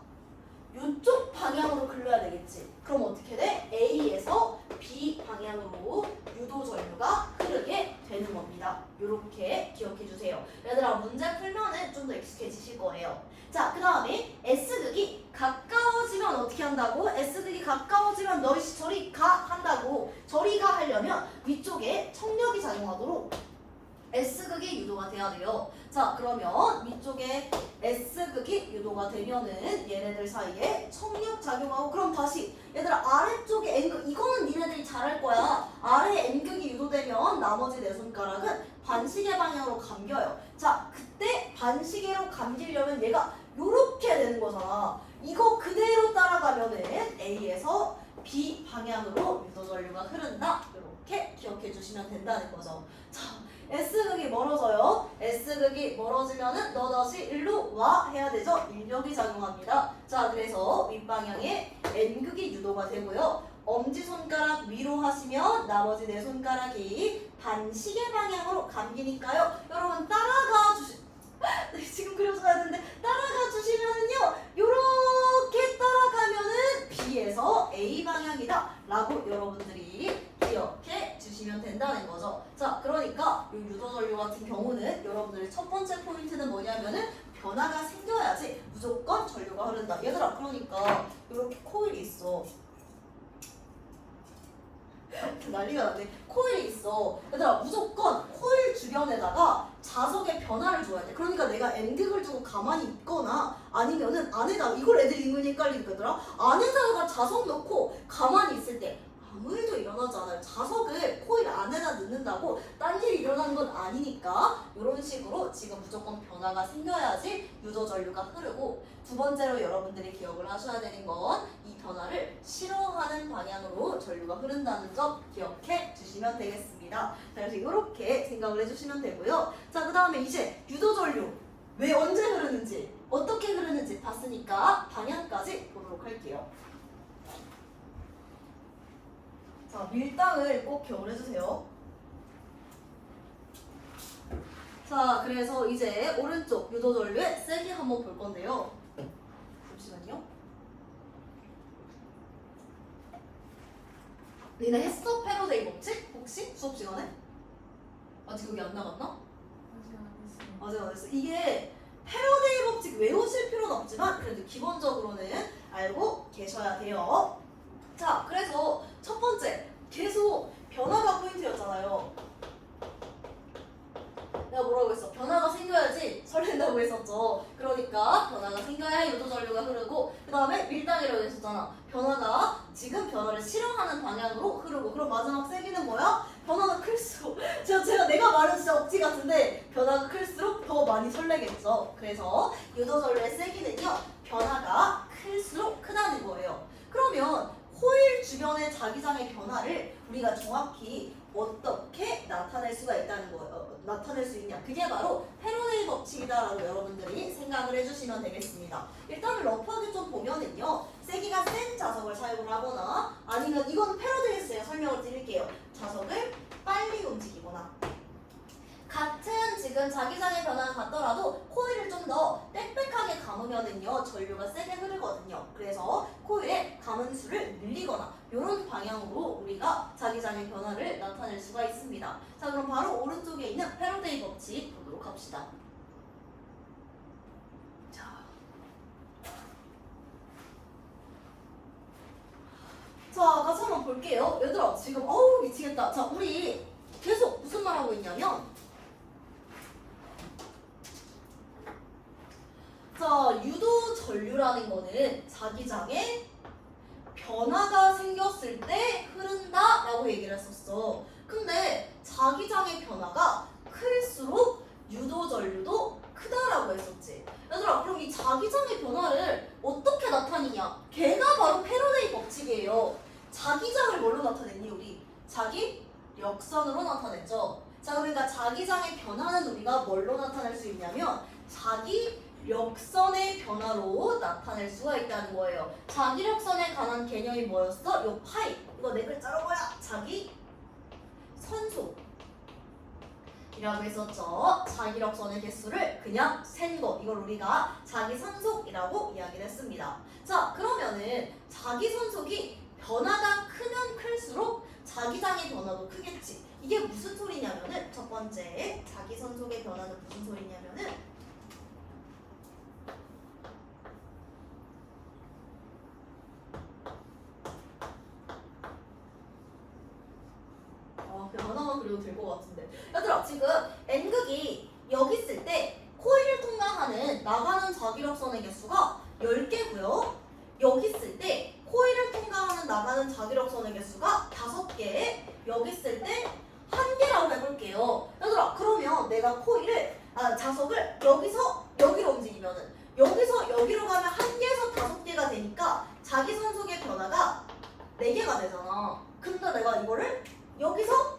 이쪽 방향으로 흘러야 되겠지. 그럼 어떻게 돼? A에서 B 방향으로 유도 전류가 흐르게 되는 겁니다. 이렇게 기억해 주세요. 얘들아, 문제 풀면은 좀 더 익숙해지실 거예요. 자, 그 다음에 S극이 가까워지면 어떻게 한다고? S극이 가까워지면 너희씨 저리 가 한다고. 저리 가 하려면 위쪽에 청력이 작용하도록 S극이 유도가 돼야 돼요. 자, 그러면 위쪽에 S극이 유도가 되면은 얘네들 사이에 청력 작용하고, 그럼 다시 얘들아, 아래쪽에 N극, 이거는 니네들이 잘할 거야. 아래 N극이 유도되면 나머지 네 손가락은 반시계 방향으로 감겨요. 자, 그때 반시계로 감기려면 얘가 요렇게 되는 거잖아. 이거 그대로 따라가면은 A에서 B 방향으로 유도 전류가 흐른다. 이렇게 기억해 주시면 된다는 거죠. 자, S극이 멀어져요. S극이 멀어지면은 너 다시 일로 와 해야 되죠. 인력이 작용합니다. 자, 그래서 윗방향에 N극이 유도가 되고요. 엄지손가락 위로 하시면 나머지 네 손가락이 반시계 방향으로 감기니까요. 여러분 따라가 주시 지금 그려줘야 되는데 따라가 주시면은요, 요렇게 따라가면은 B에서 A 방향이다 라고 여러분들이 기억해 주시면 된다는 거죠. 자, 그러니까 이 유도 전류 같은 경우는 여러분들의 첫 번째 포인트는 뭐냐면은 변화가 생겨야지 무조건 전류가 흐른다. 얘들아, 그러니까 이렇게 코일이 있어. 난리가 났네. 코일이 있어. 얘들아, 무조건 코일 주변에다가 자석의 변화를 줘야 돼. 그러니까 내가 N극을 두고 가만히 있거나 아니면은 안에다가, 이걸 애들이 은근히 헷갈리니까 얘들아, 안에다가 자석 넣고 가만히 있을 때 아무 일도 일어나지 않아요. 자석을 코일 안에다 넣는다고 딴 일이 일어나는 건 아니니까 이런 식으로 지금 무조건 변화가 생겨야지 유도 전류가 흐르고, 두 번째로 여러분들이 기억을 하셔야 되는 건 이 변화를 싫어하는 방향으로 전류가 흐른다는 점 기억해 주시면 되겠습니다. 그래서 이렇게 생각을 해주시면 되고요. 자, 그 다음에 이제 유도 전류 왜 언제 흐르는지 어떻게 흐르는지 봤으니까 방향까지 보도록 할게요. 자, 밀당을 꼭 기억을 해주세요. 자, 그래서 이제 오른쪽 유도 전류의 세기 한번 볼 건데요. 잠시만요. 니네 했어? 패러데이 법칙? 혹시? 수업 시간에? 아직 여기 안 나갔나? 아직 안 했어. 이게 패러데이 법칙 외우실 필요는 없지만 그래도 기본적으로는 알고 계셔야 돼요. 자, 그래서 첫 번째, 계속 변화가 포인트였잖아요. 내가 뭐라고 했어? 변화가 생겨야지 설렌다고 했었죠. 그러니까 변화가 생겨야 유도 전류가 흐르고, 그 다음에 밀당이라고 했었잖아. 변화가 지금 변화를 싫어하는 방향으로 흐르고, 그럼 마지막 세기는 뭐야? 변화가 클수록 내가 말은 진짜 억지 같은데 변화가 클수록 더 많이 설레겠죠. 그래서 유도 전류의 세기는요, 변화가 클수록 크다는 거예요. 그러면 코일 주변의 자기장의 변화를 우리가 정확히 어떻게 나타낼 수가 있다는 거예요. 나타낼 수 있냐? 그게 바로 패러데이 법칙이다라고 여러분들이 생각을 해주시면 되겠습니다. 일단은 러프하게 좀 보면은요, 세기가 센 자석을 사용을 하거나 아니면 이거는 패러데이스예요. 설명을 드릴게요. 자석을 빨리 움직이거나, 같은 지금 자기장의 변화가 같더라도 코일을 좀 더 빽빽하게 감으면은요, 전류가 세게 흐르거든요. 그래서 코일의 감은 수를 늘리거나 이런 방향으로 우리가 자기장의 변화를 나타낼 수가 있습니다. 자, 그럼 바로 오른쪽에 있는 패러데이 법칙 보도록 합시다. 자, 볼게요. 얘들아 지금 어우 미치겠다. 자 우리 계속 무슨 말 하고 있냐면 자 유도 전류라는 거는 자기장에 변화가 생겼을 때 흐른다 라고 얘기를 했었어. 근데 자기장의 변화가 클수록 유도 전류도 크다라고 했었지. 얘들아 그럼 이 자기장의 변화를 어떻게 나타내냐? 걔가 바로 패러데이 법칙이에요. 자기장을 뭘로 나타냈니 우리? 자기력선으로 나타냈죠. 자 그러니까 자기장의 변화는 우리가 뭘로 나타낼 수 있냐면 자기력선의 변화로 나타낼 수가 있다는 거예요. 자기력선에 관한 개념이 뭐였어? 요 파이 이거 네 글자로 뭐야? 자기선소 이라고 했었죠. 자기력선의 개수를 그냥 센 거 이걸 우리가 자기선속이라고 이야기를 했습니다. 자 그러면은 자기선속이 변화가 크면 클수록 자기장의 변화도 크겠지. 이게 무슨 소리냐면은 첫 번째 자기선속의 변화는 무슨 소리냐면은 그냥 하나만 그려도 될 것 같은데. 얘들아 지금 N극이 여기 있을 때 코일을 통과하는 나가는 자기력선의 개수가 10개고요. 여기 있을 때 코일을 통과하는 나가는 자기력선의 개수가 5개. 여기 있을 때 1개라고 해볼게요. 얘들아 그러면 내가 자석을 여기서 여기로 움직이면은 여기서 여기로 가면 1개에서 5개가 되니까 자기선속의 변화가 4개가 되잖아. 근데 내가 이거를 여기서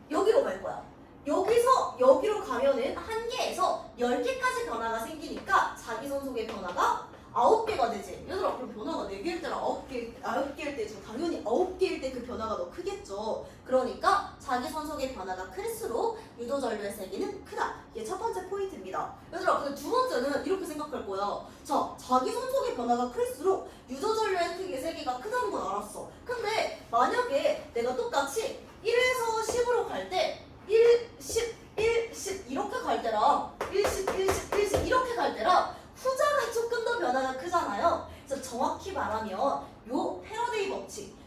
여기로 갈 거야. 여기서 여기로 가면은 1개에서 10개까지 변화가 생기니까 자기선속의 변화가 9개가 되지. 얘들아 그럼 변화가 4개일 때랑 9개일 때 당연히 9개일 때 그 변화가 더 크겠죠. 그러니까 자기선속의 변화가 클수록 유도전류의 세기는 크다. 이게 첫 번째 포인트입니다. 얘들아 근데 두 번째는 이렇게 생각할 거야. 자 자기선속의 변화가 클수록 유도전류의 세기가 크다는 건 알았어. 근데 만약에 내가 똑같이 1에서 10으로 갈 때 1, 10, 1, 10 이렇게 갈 때랑 1, 10, 1, 10, 1, 10 이렇게 갈 때랑 후자가 조금 더 변화가 크잖아요. 그래서 정확히 말하면 요 패러데이 법칙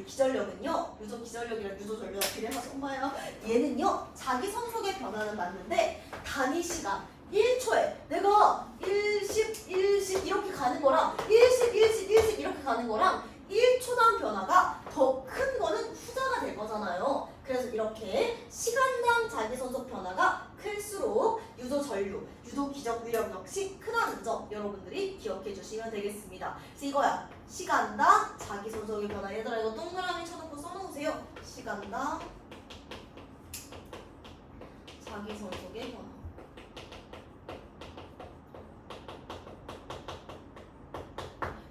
기전력은요 유도기전력이랑 유도전류가 비례해서 엄마야 얘는요 자기선속의 변화는 맞는데 단위 시간 1초에 내가 1, 10, 1, 10 이렇게 가는 거랑 1, 10, 1, 10, 1, 10 이렇게 가는 거랑 1초당 변화가 더 큰 거는 후자가 될 거잖아요. 그래서 이렇게 시간당 자기선속 변화가 클수록 유도전류, 유도기전력 역시 크다는 점 여러분들이 기억해 주시면 되겠습니다. 그래서 이거야. 시간당 자기선속의 변화. 얘들아 이거 동그라미 쳐놓고 써놓으세요. 시간당 자기선속의 변화.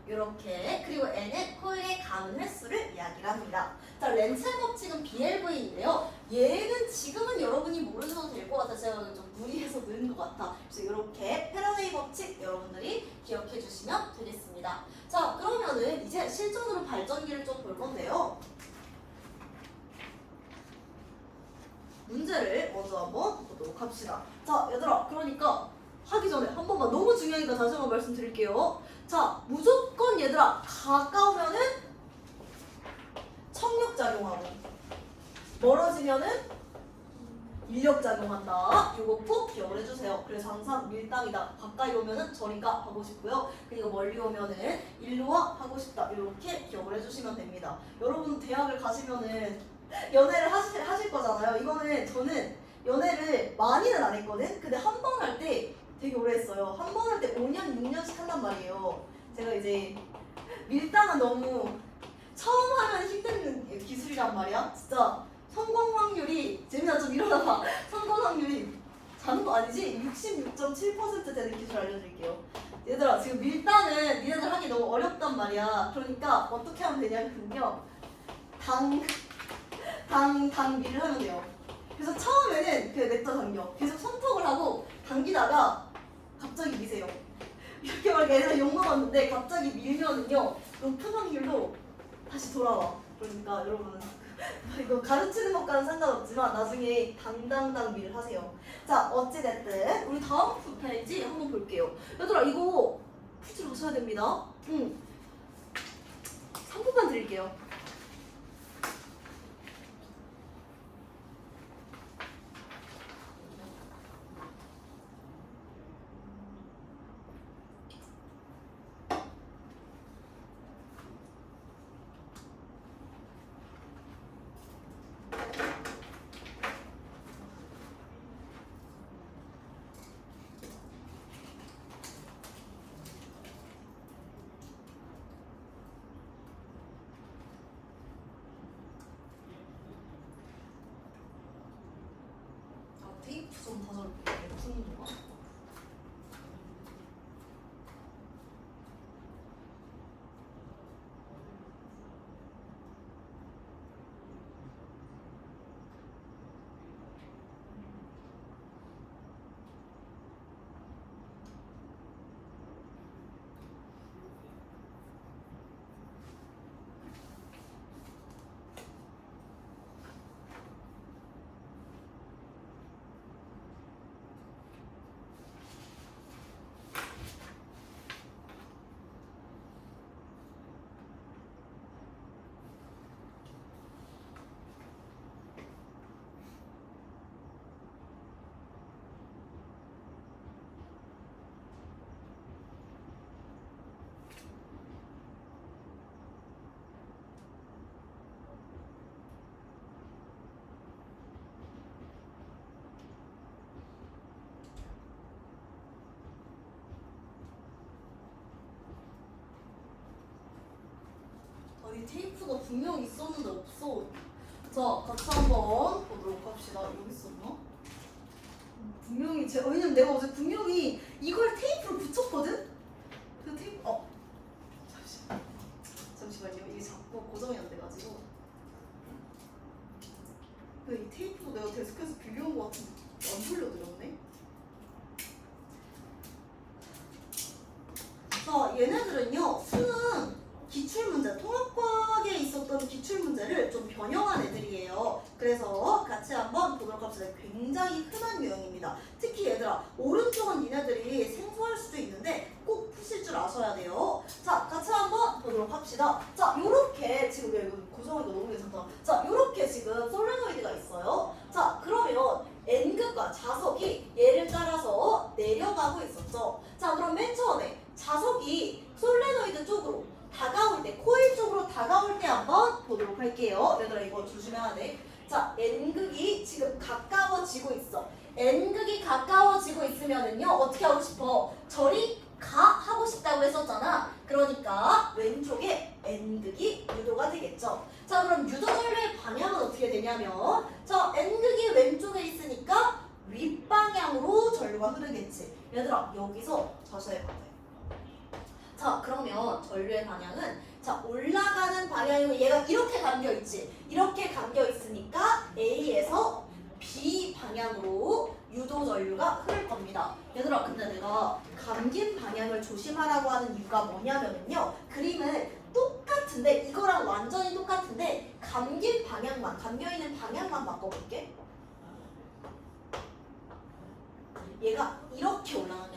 이렇게 그리고 N은 코일의 감은 횟수를 이야기를 합니다. 자 렌첼 법칙은 BLV인데요. 얘는 지금은 여러분이 모르셔도 될 것 같아요. 제가 좀 무리해서 넣은 것 같아. 그래서 이렇게 패러데이 법칙 여러분들이 기억해 주시면 되겠습니다. 자 그러면은 이제 실전으로 발전기를 좀 볼 건데요. 문제를 먼저 한번 보도록 합시다. 자 얘들아 그러니까 하기 전에 한 번만 너무 중요하니까 다시 한번 말씀드릴게요. 자 무조건 얘들아 가까우면은 청력작용하고 멀어지면은 인력작용한다. 이거 꼭 기억을 해주세요. 그래서 항상 밀당이다. 가까이 오면은 저리가 하고 싶고요. 그리고 멀리 오면은 일로와 하고 싶다. 이렇게 기억을 해주시면 됩니다. 여러분 대학을 가시면은 연애를 하실 거잖아요. 이거는 저는 연애를 많이는 안 했거든. 근데 한 번 할 때 되게 오래 했어요. 한 번 할 때 5년, 6년씩 한단 말이에요. 제가 이제 밀당은 너무 처음 하면 힘든 기술이란 말이야. 진짜 성공 확률이 재민아 좀 일어나봐. 성공 확률이 자는 거 아니지? 66.7% 되는 기술 알려드릴게요. 얘들아 지금 밀당은 니네들 하기 너무 어렵단 말이야. 그러니까 어떻게 하면 되냐면요. 당밀을 하면 돼요. 그래서 처음에는 그 냅다 당겨. 계속 손톱을 하고 당기다가 갑자기 미세요. 이렇게 막 얘네가 욕먹었는데 갑자기 밀면은요 높은 확률로 다시 돌아와. 그러니까 여러분 이거 가르치는 것과는 상관없지만 나중에 당당당 밀을 하세요. 자 어찌됐든 우리 다음 페이지 한번 볼게요. 얘들아 이거 푸지로 하셔야 됩니다. 3분만 드릴게요. 좀 다시 푸는 동안. 이 테이프가 분명히 있었는데 없어. 자, 같이 한번 보도록 합시다. 여기 있었나? 분명히 왜냐면 내가 어제 분명히 이걸 테이프로 붙였거든? 그 테이프 잠시만요. 이게 자꾸 고정이 안 돼가지고. 근데 이 테이프도 내가 데스크에서 빌려온 것 같은데 안 돌려드렸네? 자, 얘네들은요 수능 기출문제, 통합과학에 있었던 기출문제를 좀 변형한 애들이에요. 그래서 같이 한번 보도록 합시다. 굉장히 흔한 유형입니다. 특히 얘들아, 오른쪽은 니네들이 생소할 수도 있는데 꼭 푸실 줄 아셔야 돼요. 자, 같이 한번 보도록 합시다. 자, 요렇게 지금 이거 고정하기가 너무 괜찮다. 자, 요렇게 지금 솔레노이드가 있어요. 자, 그러면 N극과 자석이 얘를 따라서 내려가고 있었죠. 자, 그럼 맨 처음에 자석이 솔레노이드 쪽으로 다가올 때, 코일 쪽으로 다가올 때 한번 보도록 할게요. 얘들아 이거 조심해야 돼. 자, N극이 지금 가까워지고 있어. N극이 가까워지고 있으면은요 어떻게 하고 싶어? 저리 가 하고 싶다고 했었잖아. 그러니까 왼쪽에 N극이 유도가 되겠죠. 자, 그럼 유도 전류의 방향은 어떻게 되냐면 자, N극이 왼쪽에 있으니까 윗방향으로 전류가 흐르겠지. 얘들아 여기서 자세히 봐야 돼. 자, 그러면 전류의 방향은 자, 올라가는 방향이고 얘가 이렇게 감겨있지. 이렇게 감겨있으니까 A에서 B 방향으로 유도 전류가 흐를 겁니다. 얘들아, 근데 내가 감긴 방향을 조심하라고 하는 이유가 뭐냐면요, 그림은 똑같은데 이거랑 완전히 똑같은데 감긴 방향만, 감겨있는 방향만 바꿔볼게. 얘가 이렇게 올라가는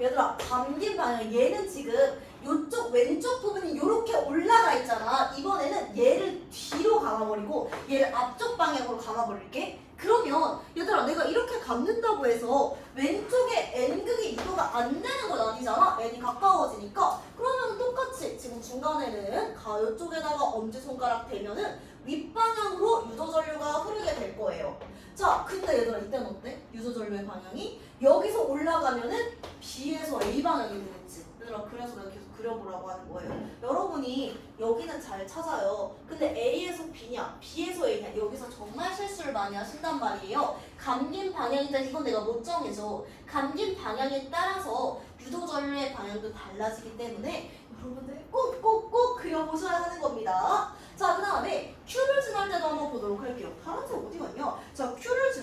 얘들아, 감긴 방향, 얘는 지금 이쪽 왼쪽 부분이 이렇게 올라가 있잖아. 이번에는 얘를 뒤로 감아버리고 얘를 앞쪽 방향으로 감아버릴게. 그러면 얘들아, 내가 이렇게 감는다고 해서 왼쪽에 N극이 유도가 안 되는 건 아니잖아. N이 가까워지니까. 그러면 똑같이 지금 중간에는 이쪽에다가 엄지손가락 대면은 윗방향으로 유도전류가 흐르게 될 거예요. 자, 근데 얘들아 이때는 어때? 유도전류의 방향이 여기서 올라가면은 B에서 A 방향이 되겠지. 얘들아, 그래서 내가 계속 그려보라고 하는 거예요. 여러분이 여기는 잘 찾아요. 근데 A에서 B냐, B에서 A냐, 여기서 정말 실수를 많이 하신단 말이에요. 감긴 방향인데 이건 내가 못 정해줘. 감긴 방향에 따라서 유도전류의 방향도 달라지기 때문에 여러분들 꼭 그려보셔야 하는 겁니다. 자, 그 다음에 Q를 지날 때도 한번 보도록 할게요. 파란색 어디 갔냐? 자, Q를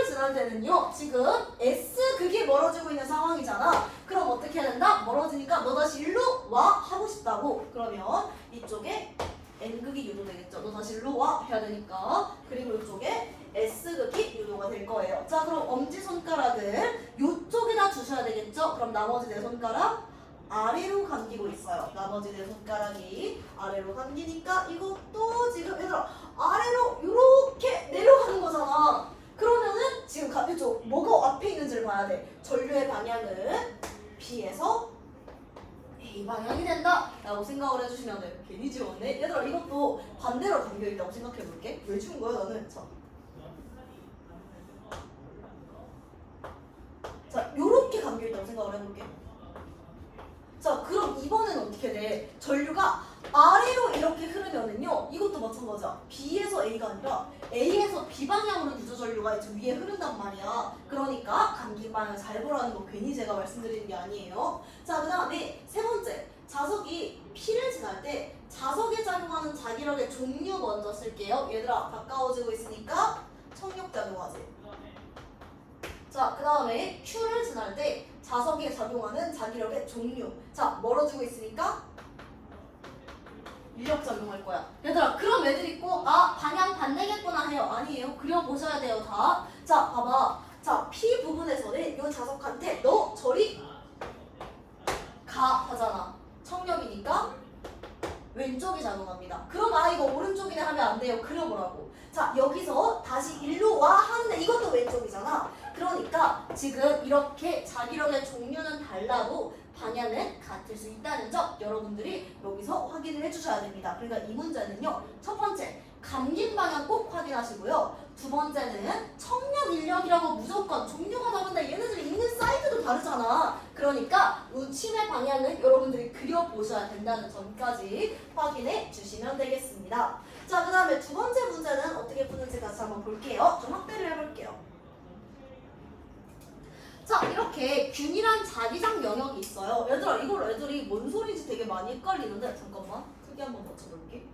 지날 때는요, 지금 S극이 멀어지고 있는 상황이잖아. 그럼 어떻게 해야 된다? 멀어지니까 너 다시 일로 와 하고 싶다고. 그러면 이쪽에 N극이 유도되겠죠. 너 다시 일로 와 해야 되니까. 그리고 이쪽에 S극이 유도가 될 거예요. 자, 그럼 엄지손가락을 이쪽에다 주셔야 되겠죠? 그럼 나머지 네 손가락 아래로 감기고 있어요. 나머지 네 손가락이 아래로 감기니까 이것도 지금 얘들아 아래로 이렇게 내려가는 거잖아. 그러면은 지금 이쪽 뭐가 앞에 있는지를 봐야 돼. 전류의 방향은 B에서 A 방향이 된다 라고 생각을 해주시면 돼요. 괜히 지웠네. 얘들아 이것도 반대로 감겨있다고 생각해볼게. 왜 지운 거야 나는? 자, 요렇게 감겨있다고 생각을 해볼게. 자, 그럼 이번에는 어떻게 돼? 전류가 아래로 이렇게 흐르면은요, 이것도 마찬가지야. B에서 A가 아니라 A에서 B 방향으로 유도 전류가 이제 위에 흐른단 말이야. 그러니까 감기 방향 잘 보라는 거 괜히 제가 말씀드리는 게 아니에요. 자, 그 다음에 세 번째, 자석이 P를 지날 때 자석에 작용하는 자기력의 종류 먼저 쓸게요. 얘들아, 가까워지고 있으니까 청력 작용하지. 자, 그 다음에 Q를 지날 때 자석에 작용하는 자기력의 종류. 자, 멀어지고 있으니까 인력 작용할 거야. 얘들아, 그럼 애들 있고 방향 반대겠구나 해요. 아니에요. 그려보셔야 돼요, 다. 자, 봐봐. 자, P 부분에서는 이 자석한테 너 저리 가 하잖아. 청력이니까 왼쪽이 작용합니다. 그럼 이거 오른쪽이네 하면 안 돼요. 그려보라고. 자, 여기서 다시 일로 와 하는데 이것도 왼쪽이잖아. 그러니까 지금 이렇게 자기력의 종류는 달라도 방향은 같을 수 있다는 점 여러분들이 여기서 확인을 해주셔야 됩니다. 그러니까 이 문제는요. 첫 번째, 감긴 방향 꼭 확인하시고요. 두 번째는 청력 인력이라고 무조건 종류가 다른데 얘네들이 있는 사이즈도 다르잖아. 그러니까 우침의 방향은 여러분들이 그려보셔야 된다는 점까지 확인해 주시면 되겠습니다. 자, 그 다음에 두 번째 문제는 어떻게 푸는지 같이 한번 볼게요. 좀 확대를 해볼게요. 자, 이렇게 균일한 자기장 영역이 있어요. 얘들아, 이걸 애들이 뭔 소리인지 되게 많이 헷갈리는데 잠깐만 크게 한번 맞춰볼게.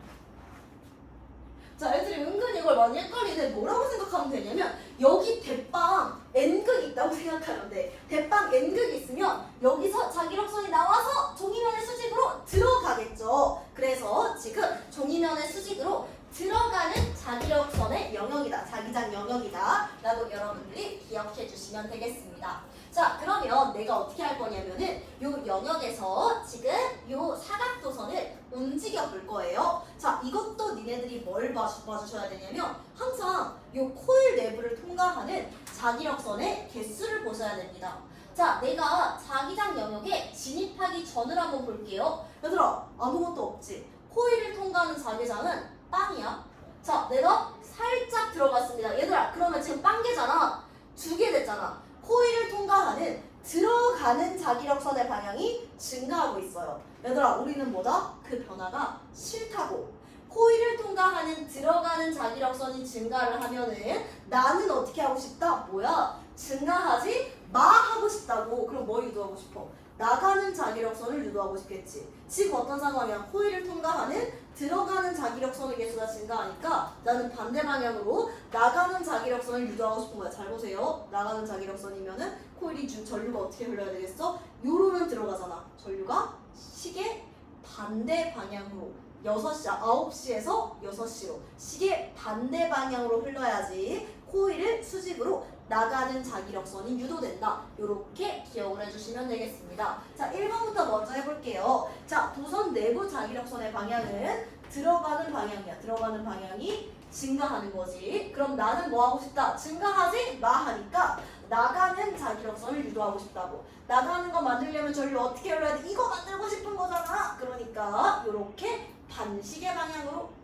자, 애들이 은근히 이걸 많이 헷갈리는데 뭐라고 생각하면 되냐면 여기 대빵 N극이 있다고 생각하면 돼. 대빵 N극이 있으면 여기서 자기력선이 나와서 종이면의 수직으로 들어가겠죠. 그래서 지금 종이면의 수직으로 들어가는 자기력선의 영역이다. 자기장 영역이다. 라고 여러분들이 기억해 주시면 되겠습니다. 자, 그러면 내가 어떻게 할 거냐면은 요 영역에서 지금 요 사각도선을 움직여 볼 거예요. 자, 이것도 니네들이 뭘 봐주셔야 되냐면 항상 요 코일 내부를 통과하는 자기력선의 개수를 보셔야 됩니다. 자, 내가 자기장 영역에 진입하기 전을 한번 볼게요. 얘들아, 아무것도 없지? 코일을 통과하는 자기장은 빵이야. 자, 내가 살짝 들어갔습니다. 얘들아, 그러면 지금 빵개잖아. 두 개 됐잖아. 코일을 통과하는 들어가는 자기력선의 방향이 증가하고 있어요. 얘들아, 우리는 뭐다? 그 변화가 싫다고. 코일을 통과하는 들어가는 자기력선이 증가를 하면은 나는 어떻게 하고 싶다? 뭐야? 증가하지 마 하고 싶다고. 그럼 뭐 유도하고 싶어? 나가는 자기력선을 유도하고 싶겠지. 지금 어떤 상황이야? 코일을 통과하는 들어가는 자기력선의 개수가 증가하니까 나는 반대 방향으로 나가는 자기력선을 유도하고 싶은 거야. 잘 보세요. 나가는 자기력선이면은 코일이 준 전류가 어떻게 흘러야 되겠어? 요로는 들어가잖아. 전류가 시계 반대 방향으로 6시, 9시에서 6시로 시계 반대 방향으로 흘러야지 코일을 수직으로 나가는 자기력선이 유도된다. 이렇게 기억을 해주시면 되겠습니다. 자, 1번부터 먼저 해볼게요. 자, 도선 내부 자기력선의 방향은 들어가는 방향이야. 들어가는 방향이 증가하는 거지. 그럼 나는 뭐 하고 싶다? 증가하지 마 하니까 나가는 자기력선을 유도하고 싶다고. 나가는 거 만들려면 전류 어떻게 흘러야 돼? 이거 만들고 싶은 거잖아. 그러니까 이렇게 반시계 방향으로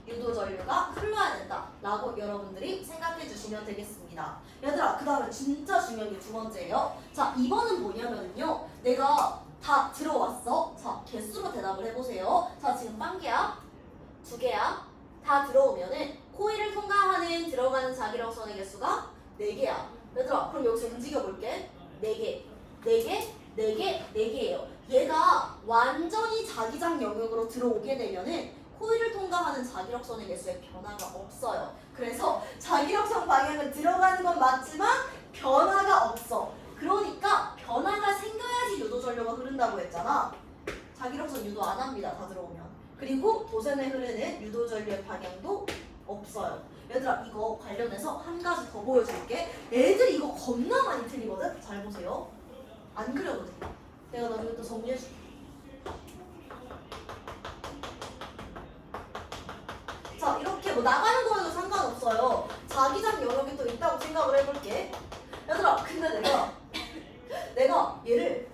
유도 전류가 흘러야 된다 라고 여러분들이 생각해 주시면 되겠습니다. 얘들아, 그 다음에 진짜 중요한 게 두 번째예요. 자, 2번은 뭐냐면요, 내가 다 들어왔어. 자, 개수로 대답을 해보세요. 자, 지금 빵개야? 2개야? 다 들어오면은 코일을 통과하는 들어가는 자기력선의 개수가 4개야. 얘들아, 그럼 여기서 움직여볼게. 4개, 4개, 4개, 4개예요. 얘가 완전히 자기장 영역으로 들어오게 되면은 코일을 통과하는 자기력선의 개수에 변화가 없어요. 그래서 자기력선 방향은 들어가는 건 맞지만 변화가 없어. 그러니까 변화가 생겨야지 유도 전류가 흐른다고 했잖아. 자기력선 유도 안 합니다. 다 들어오면. 그리고 도선에 흐르는 유도 전류의 방향도 없어요. 얘들아, 이거 관련해서 한 가지 더 보여줄게. 애들이 이거 겁나 많이 틀리거든? 잘 보세요. 안 그려도 돼. 내가 나중에 또 정리해줄게. 자, 이렇게 뭐 나가는 거에도 상관없어요. 자기장 영역이 또 있다고 생각을 해볼게. 얘들아, 근데 내가 얘를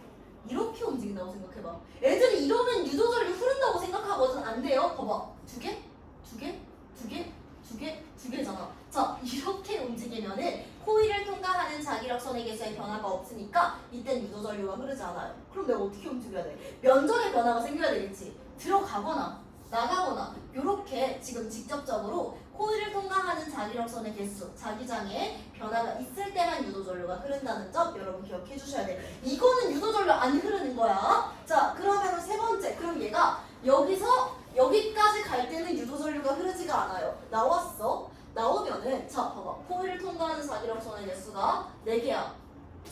이렇게 움직인다고 생각해봐. 애들이 이러면 유도전류 흐른다고 생각하거든. 안 돼요. 봐봐. 2개, 2개, 2개, 2개, 2개잖아. 자, 이렇게 움직이면은 코일을 통과하는 자기력선의 개수의 변화 변화가 없으니까 이땐 유도전류가 흐르지 않아요. 그럼 내가 어떻게 움직여야 돼? 면적의 변화가 생겨야 되겠지. 들어가거나 나가거나 요렇게 지금 직접적으로 코일을 통과하는 자기력선의 개수, 자기장에 변화가 있을 때만 유도전류가 흐른다는 점 여러분 기억해 주셔야 돼요. 이거는 유도전류 안 흐르는 거야. 자, 그러면 세 번째. 그럼 얘가 여기서 여기까지 갈 때는 유도전류가 흐르지가 않아요. 나왔어. 나오면은 자, 봐봐. 코일을 통과하는 자기력선의 개수가 4개야.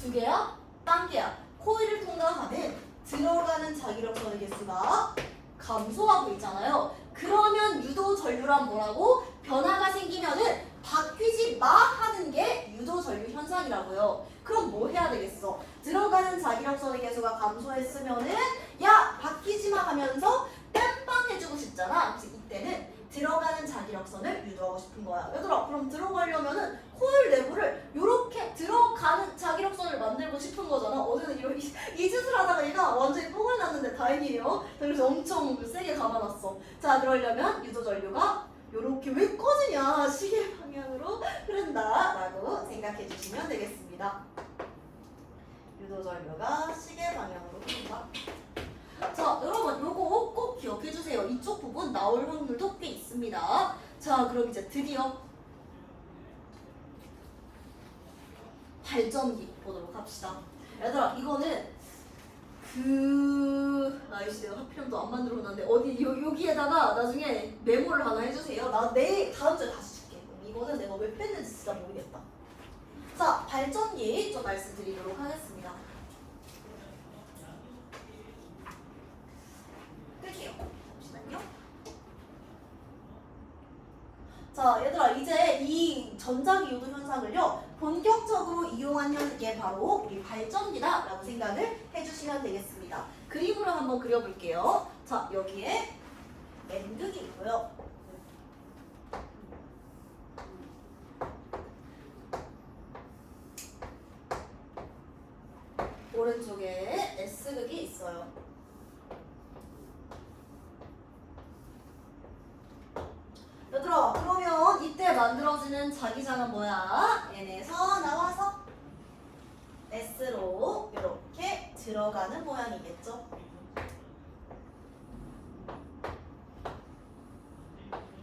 2개야? 1개야. 코일을 통과하는 들어가는 자기력선의 개수가 감소하고 있잖아요. 그러면 유도전류란 뭐라고? 변화가 생기면은 바뀌지 마 하는 게 유도전류 현상이라고요. 그럼 뭐 해야 되겠어? 들어가는 자기력선의 개수가 감소했으면은 야 바뀌지 마 하면서 땜빵 해주고 싶잖아. 그래서 이때는 들어가는 자기력선을 유도하고 싶은 거야. 얘들아 그럼 들어가려면은 코일 내부를 이렇게 들어가는 자기력선을 만들고 싶은 거잖아. 어제는 이 짓을 하다가 얘가 완전히 뽕을 났는데 다행이에요. 그래서 엄청 세게 감아놨어. 자, 그러려면 유도전류가 이렇게 왜 꺼지냐 시계 방향으로 흐른다라고 생각해 주시면 되겠습니다. 유도전류가 시계 방향으로 흐른다. 자, 여러분 요거 꼭 기억해 주세요. 이쪽 부분 나올 확률도 꽤 있습니다. 자, 그럼 이제 드디어 발전기 보도록 합시다. 얘들아 이거는 아이씨 내가 하필이면 또 안 만들어 놨는데 어디 여기에다가 나중에 메모를 하나 해주세요. 나 내일 다음 주에 다시 줄게. 이거는 내가 왜 뺐는지 진짜 모르겠다. 자, 발전기 좀 말씀드리도록 하겠습니다. 끌게요. 잠시만요. 자, 얘들아 이제 이 전자기유도 현상을요 본격적으로 이용한 게 바로 우리 발전기다라고 생각을 해주시면 되겠습니다. 그림으로 한번 그려볼게요. 자, 여기에 N극이 있고요. 오른쪽에 S극이 있어요. 얘들아 그러면 이때 만들어지는 자기장은 뭐야? N에서 나와서 S로 이렇게 들어가는 모양이겠죠?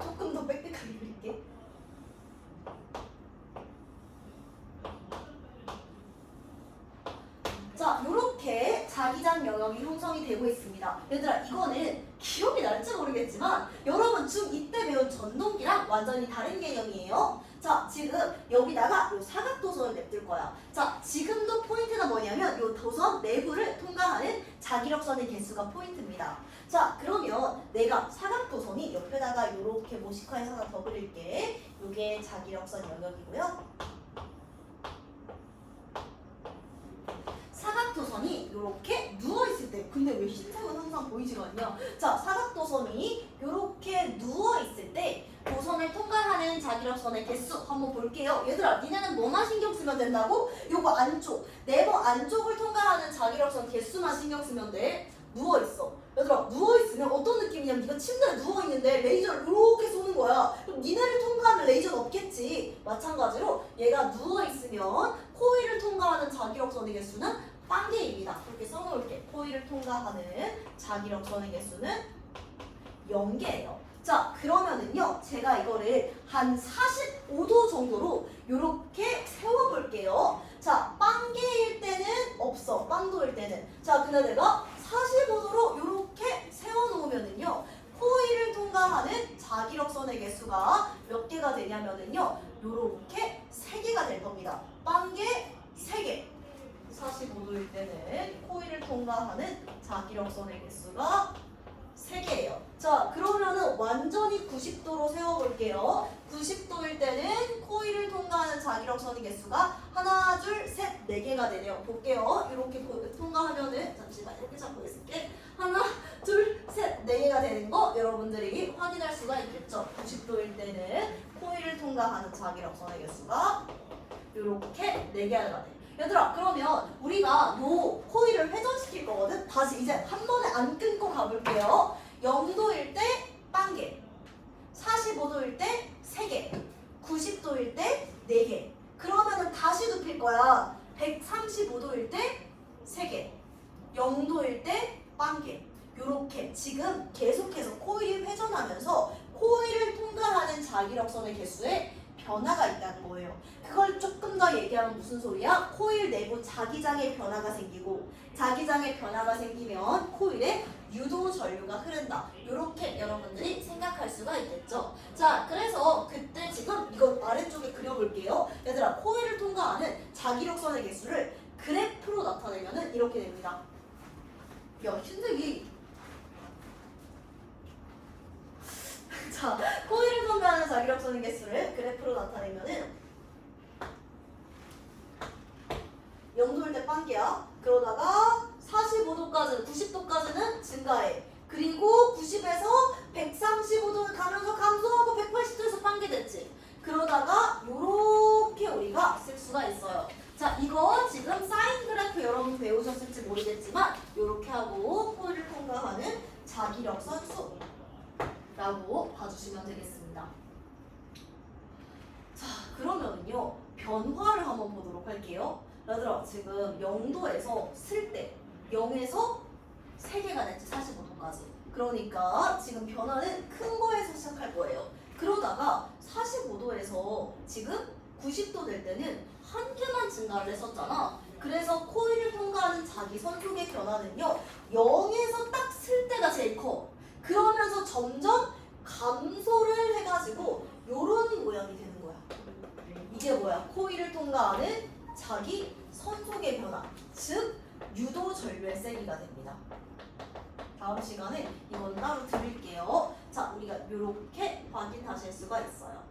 조금 더 빽빽하게 그릴게. 자, 요렇게 자기장 영역이 형성이 되고 있습니다. 얘들아 이거는 기억이 날지 모르겠지만 여러분 중2 때 배운 전동기랑 완전히 다른 개념이에요. 자, 지금 여기다가 요 사각도선을 냅둘 거야. 자, 지금도 포인트가 뭐냐면 요 도선 내부를 통과하는 자기력선의 개수가 포인트입니다. 자, 그러면 내가 사각도선이 옆에다가 요렇게 모식화해서 하나 더 그릴게. 요게 자기력선 영역이고요. 사각도선이 이렇게 누워있을 때 근데 왜 흰색은 항상 보이지가 않냐. 자, 사각도선이 이렇게 누워있을 때 도선을 통과하는 자기력선의 개수 한번 볼게요. 얘들아 니네는 뭐만 신경 쓰면 된다고? 요거 안쪽 네버 안쪽을 통과하는 자기력선 개수만 신경 쓰면 돼. 누워있어. 얘들아 누워있으면 어떤 느낌이냐면 네가 침대에 누워있는데 레이저를 이렇게 쏘는 거야. 그럼 니네를 통과하는 레이저는 없겠지. 마찬가지로 얘가 누워있으면 코일을 통과하는 자기력선의 개수는 빵개입니다. 그렇게 써놓을게. 코일을 통과하는 자기력선의 개수는 0개예요. 자, 그러면은요 제가 이거를 한 45도 정도로 이렇게 세워볼게요. 자, 빵개일 때는 없어. 빵도일 때는. 자, 근데 내가 45도로 이렇게 세워놓으면은요 코일을 통과하는 자기력선의 개수가 몇 개가 되냐면은요 요렇게 3개가 될 겁니다. 빵개 3개. 45도일 때는 코일을 통과하는 자기력선의 개수가 3개예요. 자, 그러면은 완전히 90도로 세워볼게요. 90도일 때는 코일을 통과하는 자기력선의 개수가 하나, 둘, 셋, 4개가 되네요. 볼게요. 이렇게 통과하면은 잠시만 이렇게 잡고 있을게. 하나, 둘, 셋, 4개가 되는 거 여러분들이 확인할 수가 있겠죠. 90도일 때는 코일을 통과하는 자기력선의 개수가 이렇게 4개가 돼요. 얘들아 그러면 우리가 요 코일을 회전시킬 거거든. 다시 이제 한 번에 안 끊고 가볼게요. 0도일 때 빵개, 45도일 때 3개, 90도일 때 4개. 그러면은 다시 눕힐 거야. 135 자기력선의 개수에 변화가 있다는 거예요. 그걸 조금 더 얘기하면 무슨 소리야? 코일 내부 자기장의 변화가 생기고 자기장의 변화가 생기면 코일에 유도 전류가 흐른다. 이렇게 여러분들이 생각할 수가 있겠죠. 자, 그래서 그때 지금 이거 아래쪽에 그려볼게요. 얘들아, 코일을 통과하는 자기력선의 개수를 그래프로 나타내면은 이렇게 됩니다. 야, 흰색이. 자, 코일을 통과하는 자기력선의 개수를 그래프로 나타내면은 0도일 때 빵개야. 그러다가 45도까지는 90도까지는 증가해. 그리고 90에서 135도 가면서 감소하고 180도에서 빵개 됐지. 그러다가 요렇게 우리가 쓸 수가 있어요. 자, 이거 지금 사인 그래프 여러분 배우셨을지 모르겠지만 요렇게 하고 코일을 통과하는 자기력선 수라고 봐주시면 되겠습니다. 자, 그러면요 변화를 한번 보도록 할게요. 얘들아, 지금 0도에서 쓸 때 0에서 3개가 됐지. 45도까지. 그러니까 지금 변화는 큰 거에서 시작할 거예요. 그러다가 45도에서 지금 90도 될 때는 한 개만 증가를 했었잖아. 그래서 코일을 통과하는 자기 선속의 변화는요 0에서 딱 쓸 때가 제일 커. 그러면서 점점 감소를 해가지고 요런 모양이 되는 거야. 이게 뭐야? 코일을 통과하는 자기 선속의 변화, 즉 유도 전류의 세기가 됩니다. 다음 시간에 이건 따로 드릴게요. 자, 우리가 이렇게 확인하실 수가 있어요.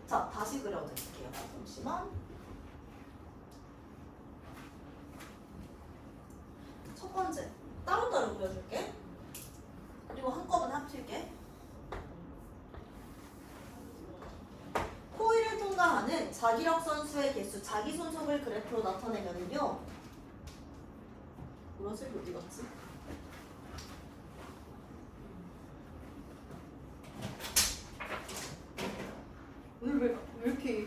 자, 다시 그려드릴게요. 잠시만. 첫 번째, 따로따로 그려줄게. 그리고 한꺼번에 합칠게. 코일을 통과하는 자기력선 수의 개수, 자기 손속을 그래프로 나타내면은요. 무엇을 어디 갔지? 왜 이렇게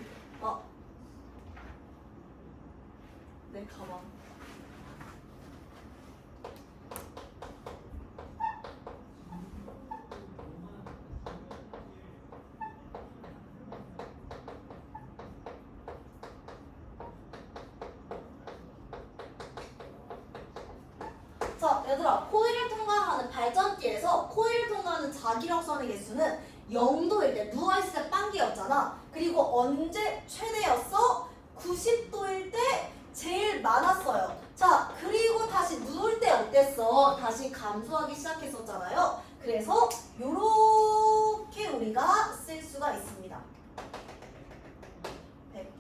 내 가방. 자, 얘들아, 코일을 통과하는 발전기에서 코일을 통과하는 자기력선의 개수는 0도일 때 누워있을 때 빵개였잖아. 그리고 언제 최대였어? 90도일 때 제일 많았어요. 자, 그리고 다시 누울 때 어땠어? 다시 감소하기 시작했었잖아요. 그래서 요렇게 우리가 쓸 수가 있습니다.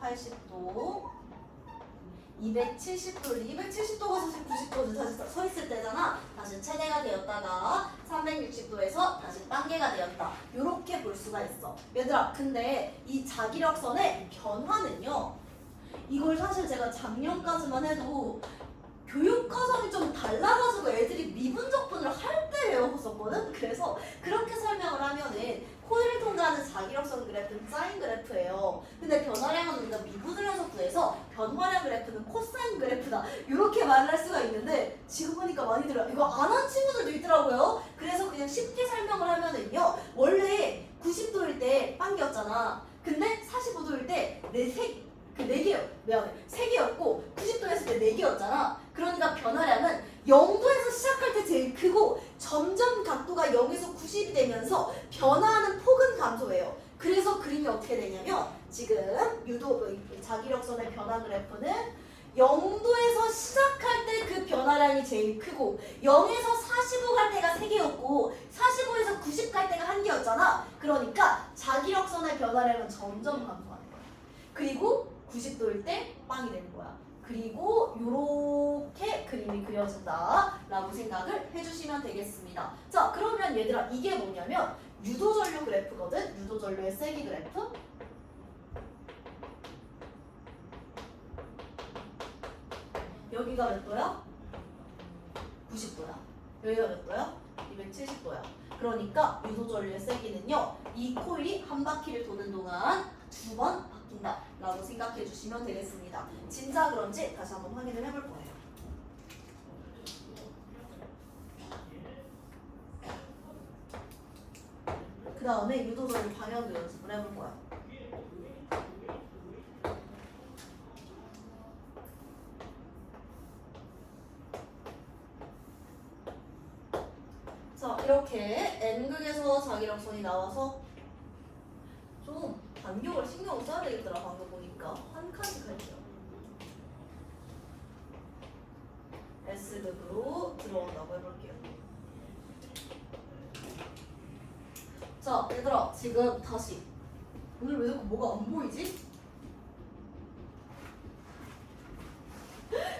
180도 270도, 270도가 사실 90도지 다시 서 있을 때잖아. 다시 최대가 되었다가 360도에서 다시 빵개가 되었다. 이렇게 볼 수가 있어. 얘들아, 근데 이 자기력선의 변화는요. 이걸 사실 제가 작년까지만 해도 교육과정이 좀 달라가지고 애들이 미분적분을 할 때 배웠었거든? 그래서 그렇게 설명을 하면은 코일을 통과하는 자기력선 그래프는 사인 그래프예요. 근데 변화량은 우리가 미분을 해서 구해서 변화량 그래프는 코사인 그래프다. 이렇게 말을 할 수가 있는데 지금 보니까 많이 들어요. 이거 안 한 친구들도 있더라고요. 그래서 그냥 쉽게 설명을 하면은요. 원래 90도일 때 빵개였잖아. 근데 45도일 때 네 개요. 미안해. 3개였고 90도 했을 때 4개였잖아. 그러니까 변화량은 0도에서 시작할 때 제일 크고 점점 각도가 0에서 90이 되면서 변화하는 폭은 감소해요. 그래서 그림이 어떻게 되냐면 지금 유도 자기력선의 변화 그래프는 0도에서 시작할 때 그 변화량이 제일 크고 0에서 45 갈 때가 3개였고 45에서 90 갈 때가 1개였잖아. 그러니까 자기력선의 변화량은 점점 감소하는 거야. 그리고 90도일 때 빵이 되는 거야. 그리고 요렇게 그림이 그려진다 라고 생각을 해주시면 되겠습니다. 자, 그러면 얘들아, 이게 뭐냐면 유도전류 그래프거든. 유도전류의 세기 그래프. 여기가 몇 도야? 90도야. 여기가 몇 도야? 270도야. 그러니까 유도전류의 세기는요, 이 코일이 한 바퀴를 도는 동안 2번 바뀐다 라고 생각해 주시면 되겠습니다. 진짜 그런지 다시 한번 확인을 해볼 거예요. 그 다음에 유도절의 방향도 연습을 해볼 거야. 자, 이렇게 N극에서 자기력선이 나와서 좀 간격을 신경 써야 되겠더라. 방금 보니까 한 칸씩 할게요. S극으로 들어온다고 해볼게요. 자, 얘들아, 지금 다시 오늘 왜 자꾸 뭐가 안 보이지?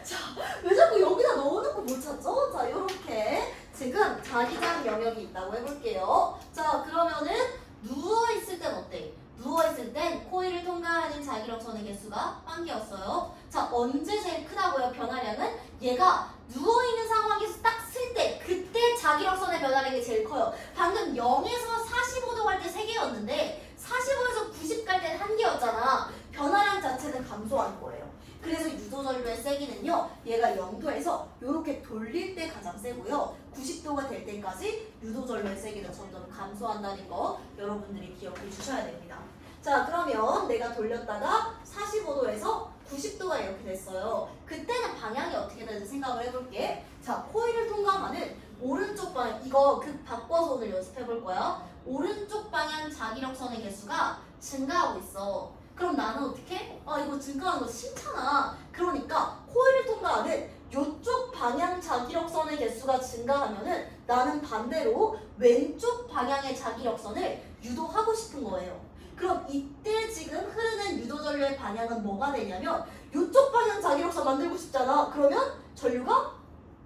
자, 왜 자꾸 여기다 넣어놓고 못 찾죠? 자, 요렇게 지금 자기장 영역이 있다고 해볼게요. 자, 그러면은 누워있을 땐 어때? 누워있을 땐 코일을 통과하는 자기력선의 개수가 1개였어요. 자, 언제 제일 크다고요? 변화량은? 얘가 누워있는 상황에서 딱 쓸 때 그때 자기력선의 변화량이 제일 커요. 방금 0에서 45도 갈 때 3개였는데 45에서 90 갈 때는 1개였잖아. 변화량 자체는 감소한 거예요. 그래서 유도전류의 세기는요, 얘가 0도에서 이렇게 돌릴 때 가장 세고요, 90도가 될 때까지 유도전류의 세기는 점점 감소한다는 거 여러분들이 기억해 주셔야 됩니다. 자, 그러면 내가 돌렸다가 45도에서 90도가 이렇게 됐어요. 그때는 방향이 어떻게 되는지 생각을 해볼게. 자, 코일을 통과하는 오른쪽 방향, 이거 극 바꿔서 오늘 연습해 볼 거야. 오른쪽 방향 자기력선의 개수가 증가하고 있어. 그럼 나는 어떻게? 이거 증가하는 거 싫잖아. 그러니까 코일을 통과하는 이쪽 방향 자기력선의 개수가 증가하면은 나는 반대로 왼쪽 방향의 자기력선을 유도하고 싶은 거예요. 그럼 이때 지금 흐르는 유도전류의 방향은 뭐가 되냐면 이쪽 방향 자기력선 만들고 싶잖아. 그러면 전류가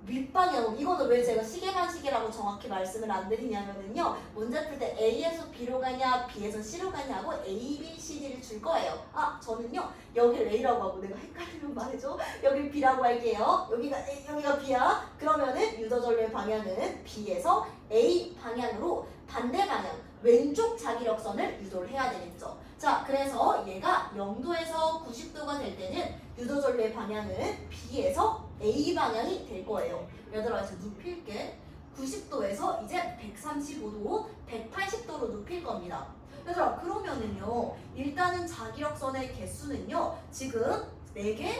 윗방향으로, 이거는 왜 제가 시계방식이라고 정확히 말씀을 안 드리냐면요, 문제 풀 때 A에서 B로 가냐 B에서 C로 가냐고 A, B, C, D를 줄 거예요. 저는요 여기를 A라고 하고, 내가 헷갈리면 말해줘. 여기를 B라고 할게요. 여기가 B야. 그러면은 유도전류의 방향은 B에서 A 방향으로 반대 방향 왼쪽 자기력선을 유도를 해야 되겠죠. 자, 그래서 얘가 0도에서 90도가 될 때는 유도전류의 방향은 B에서 A 방향이 될 거예요. 얘들아, 이제 눕힐게. 90도에서 이제 135도, 180도로 눕힐 겁니다. 얘들아, 그러면은요, 일단은 자기력선의 개수는요, 지금 4개,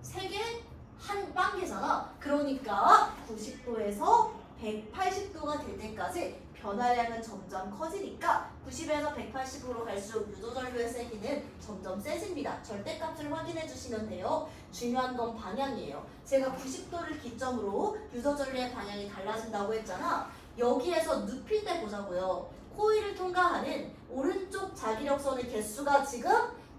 3개, 한 빵개잖아. 그러니까 90도에서 180도가 될 때까지 변화량은 점점 커지니까 90에서 180으로 갈수록 유도전류의 세기는 점점 세집니다. 절대값을 확인해 주시면 돼요. 중요한 건 방향이에요. 제가 90도를 기점으로 유도전류의 방향이 달라진다고 했잖아. 여기에서 눕힐 때 보자고요. 코일을 통과하는 오른쪽 자기력선의 개수가 지금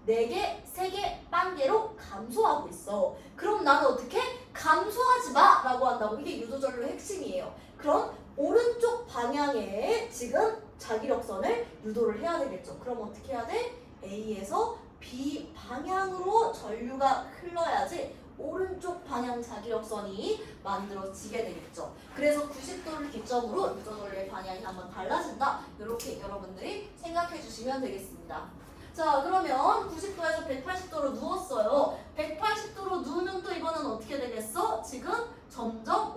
4개, 3개, 빵개로 감소하고 있어. 그럼 나는 어떻게? 감소하지 마! 라고 한다고. 이게 유도전류의 핵심이에요. 그럼 오른쪽 방향에 지금 자기력선을 유도를 해야 되겠죠. 그럼 어떻게 해야 돼? A에서 B 방향으로 전류가 흘러야지 오른쪽 방향 자기력선이 만들어지게 되겠죠. 그래서 90도를 기점으로 유도전류의 방향이 한번 달라진다. 이렇게 여러분들이 생각해 주시면 되겠습니다. 자, 그러면 90도에서 180도로 누웠어요. 180도로 누우면 또 이번엔 어떻게 되겠어? 지금 점점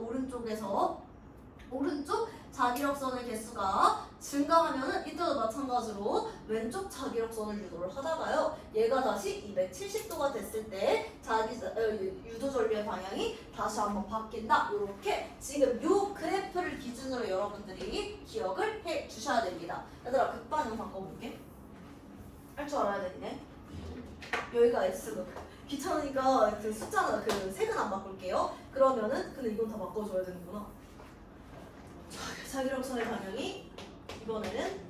오른쪽 자기력선의 개수가 증가하면은 이때도 마찬가지로 왼쪽 자기력선을 유도를 하다가요, 얘가 다시 270도가 됐을 때 유도전류의 방향이 다시 한번 바뀐다. 이렇게 지금 요 그래프를 기준으로 여러분들이 기억을 해 주셔야 됩니다. 얘들아, 극방향 바꿔볼게. 할 줄 알아야 되네. 여기가 S극. 귀찮으니까 그 숫자는 그 색은 안 바꿀게요. 그러면은 근데 이건 다 바꿔줘야 되는구나. 자기력선의 방향이 이번에는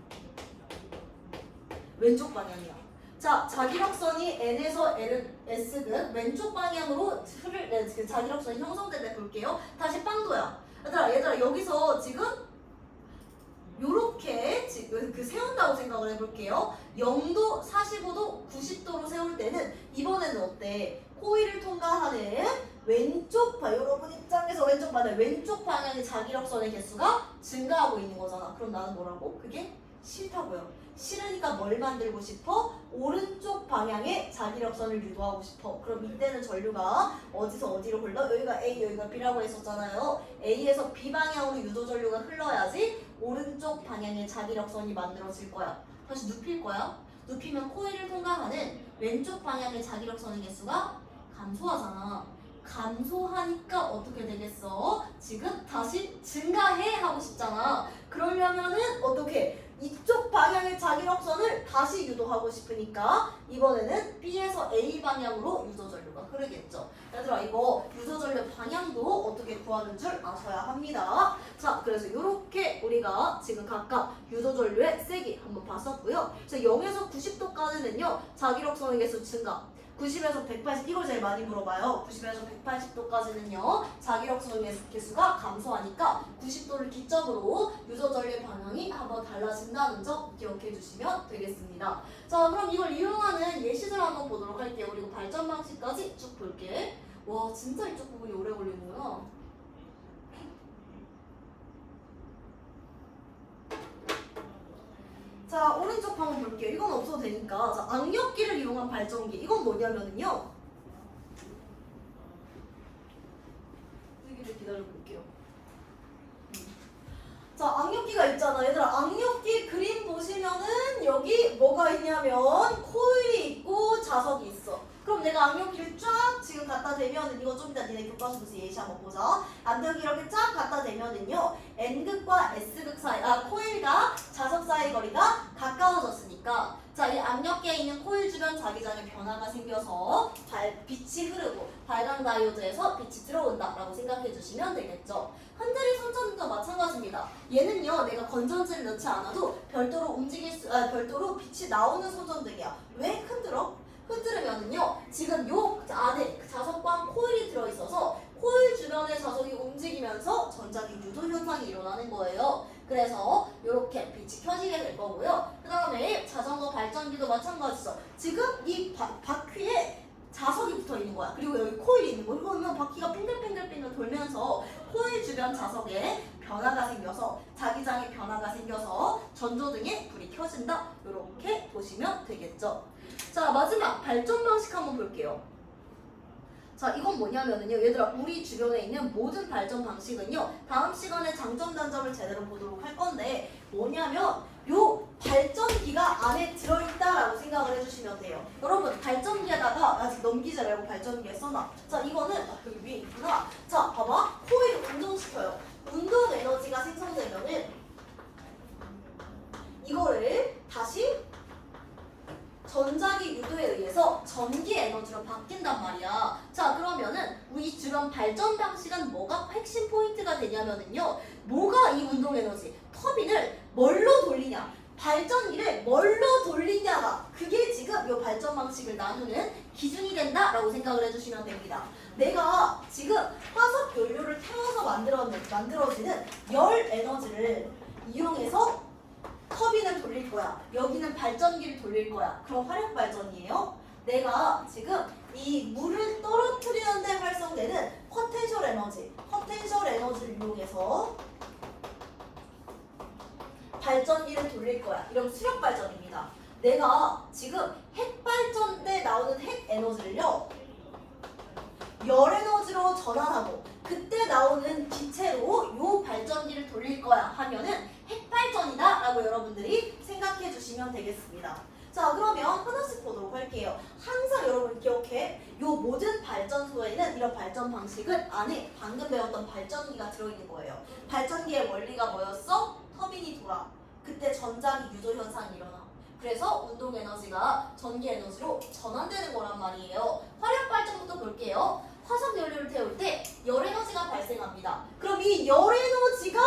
왼쪽 방향이야. 자, 자기력선이 N에서 S극 왼쪽 방향으로 자기력선이 형성될 때 볼게요. 다시 빵도야. 얘들아 여기서 지금 요렇게 지금 세운다고 생각을 해볼게요. 0도, 45도, 90도로 세울 때는 이번에는 어때? 코일을 통과하는 여러분 입장에서 왼쪽 방향의 자기력선의 개수가 증가하고 있는 거잖아. 그럼 나는 뭐라고? 그게 싫다고요. 싫으니까 뭘 만들고 싶어? 오른쪽 방향에 자기력선을 유도하고 싶어. 그럼 이때는 전류가 어디서 어디로 흘러? 여기가 A, 여기가 B라고 했었잖아요. A에서 B 방향으로 유도 전류가 흘러야지 오른쪽 방향에 자기력선이 만들어질 거야. 다시 눕힐 거야. 눕히면 코일을 통과하는 왼쪽 방향의 자기력선의 개수가 감소하잖아. 감소하니까 어떻게 되겠어? 지금 다시 증가해 하고 싶잖아. 그러려면은 어떻게? 이쪽 방향의 자기력선을 다시 유도하고 싶으니까 이번에는 B에서 A 방향으로 유도전류가 흐르겠죠. 얘들아 이거 유도전류 방향도 어떻게 구하는 줄 아셔야 합니다. 자, 그래서 이렇게 우리가 지금 각각 유도전류의 세기 한번 봤었고요. 그래서 0에서 90도까지는요 자기력선의 개수 증가, 90에서 180, 이걸 제일 많이 물어봐요. 90에서 180도까지는요 자기력선의 개수가 감소하니까 90도를 기점으로 유도전류의 방향이 한번 달라진다는 점 기억해 주시면 되겠습니다. 자, 그럼 이걸 이용하는 예시들 한번 보도록 할게요. 그리고 발전 방식까지 쭉 볼게. 와, 진짜 이쪽 부분이 오래 걸리는구나. 자, 오른쪽 한번 볼게요. 이건 없어도 되니까. 자, 악력기를 이용한 발전기. 이건 뭐냐면은요. 쓰기를 기다려볼게요. 자, 악력기가 있잖아. 얘들아, 악력기 그림 보시면은 여기 뭐가 있냐면 코일이 있고 자석이 있어. 그럼 내가 악력기를 쫙 지금 갖다 대면은 이거 좀 이따 니네 교과서에서 예시 한번 보자. 악력기 이렇게 쫙 갖다 대면은요 N극과 S극 사이, 코일과 자석 사이 거리가 가까워졌으니까 자, 이 악력계에 있는 코일 주변 자기장에 변화가 생겨서 빛이 흐르고 발광 다이오드에서 빛이 들어온다라고 생각해 주시면 되겠죠. 흔들릴 손전등도 마찬가지입니다. 얘는요 내가 건전지를 넣지 않아도 별도로 별도로 빛이 나오는 손전등이야. 왜 흔들어? 흔들으면은요 지금 요 안에 자석과 코일이 들어있어서 코일 주변의 자석이 움직이면서 전자기 유도 현상이 일어나는 거예요. 그래서 이렇게 빛이 켜지게 될 거고요. 그 다음에 자전거 발전기도 마찬가지죠. 지금 이 바퀴에 자석이 붙어 있는 거야. 그리고 여기 코일이 있는 거야. 그러면 바퀴가 빙글빙글빙글 돌면서 코일 주변 자석에 변화가 생겨서 자기장에 변화가 생겨서 전조등에 불이 켜진다. 이렇게 보시면 되겠죠. 자, 마지막 발전 방식 한번 볼게요. 자, 이건 뭐냐면은요 얘들아 우리 주변에 있는 모든 발전 방식은요 다음 시간에 장점 단점을 제대로 보도록 할 건데 뭐냐면 요 발전기가 안에 들어있다라고 생각을 해주시면 돼요. 여러분 발전기에다가 아직 넘기지 말고 발전기에 써놔. 자, 이거는 여기 위에 있구나. 자, 봐봐. 코일을 운동시켜요. 운동 에너지가 생성되면은 이거를 다시 전자기 유도에 의해서 전기 에너지로 바뀐단 말이야. 자, 그러면은 우리 주변 발전 방식은 뭐가 핵심 포인트가 되냐면은요. 뭐가 이 운동 에너지? 터빈을 뭘로 돌리냐? 발전기를 뭘로 돌리냐가 그게 지금 이 발전 방식을 나누는 기준이 된다라고 생각을 해주시면 됩니다. 내가 지금 화석 연료를 태워서 만들어지는 열 에너지를 이용해서 터빈을 돌릴 거야. 여기는 발전기를 돌릴 거야. 그럼 화력 발전이에요. 내가 지금 이 물을 떨어뜨리는데 활성되는 포텐셜 에너지를 이용해서 발전기를 돌릴 거야. 이런 수력 발전입니다. 내가 지금 핵 발전 때 나오는 핵 에너지를요 열 에너지로 전환하고 그때 나오는 기체로 요 발전기를 돌릴 거야 하면은 핵발전이다 라고 여러분들이 생각해 주시면 되겠습니다. 자, 그러면 하나씩 보도록 할게요. 항상 여러분 기억해. 요 모든 발전소에는 이런 발전 방식은 안에 방금 배웠던 발전기가 들어있는 거예요. 발전기의 원리가 뭐였어? 터빈이 돌아. 그때 전자기 유도 현상이 일어나. 그래서 운동 에너지가 전기 에너지로 전환되는 거란 말이에요. 화력 발전부터 볼게요. 화석 연료를 태울 때 열 에너지가 발생합니다. 그럼 이 열 에너지가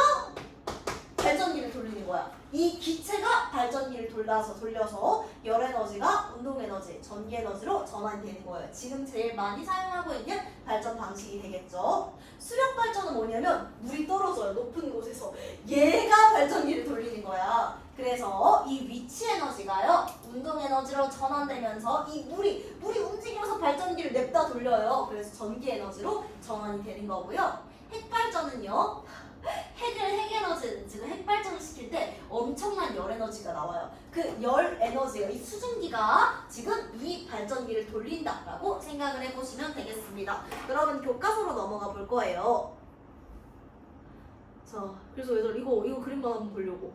발전기를 돌리는 거야. 이 기체가 발전기를 돌려서 열 에너지가 운동 에너지, 전기 에너지로 전환이 되는 거예요. 지금 제일 많이 사용하고 있는 발전 방식이 되겠죠. 수력 발전은 뭐냐면 물이 떨어져요. 높은 곳에서. 얘가 발전기를 돌리는 거야. 그래서 이 위치 에너지가요. 운동 에너지로 전환되면서 이 물이 움직이면서 발전기를 냅다 돌려요. 그래서 전기 에너지로 전환이 되는 거고요. 핵 발전은요. 핵에너지는 지금 핵발전을 시킬 때 엄청난 열 에너지가 나와요. 그 열 에너지가 이 수증기가 지금 이 발전기를 돌린다라고 생각을 해보시면 되겠습니다. 여러분 교과서로 넘어가 볼 거예요. 자, 그래서 얘들아 이거 그림만 한번 보려고.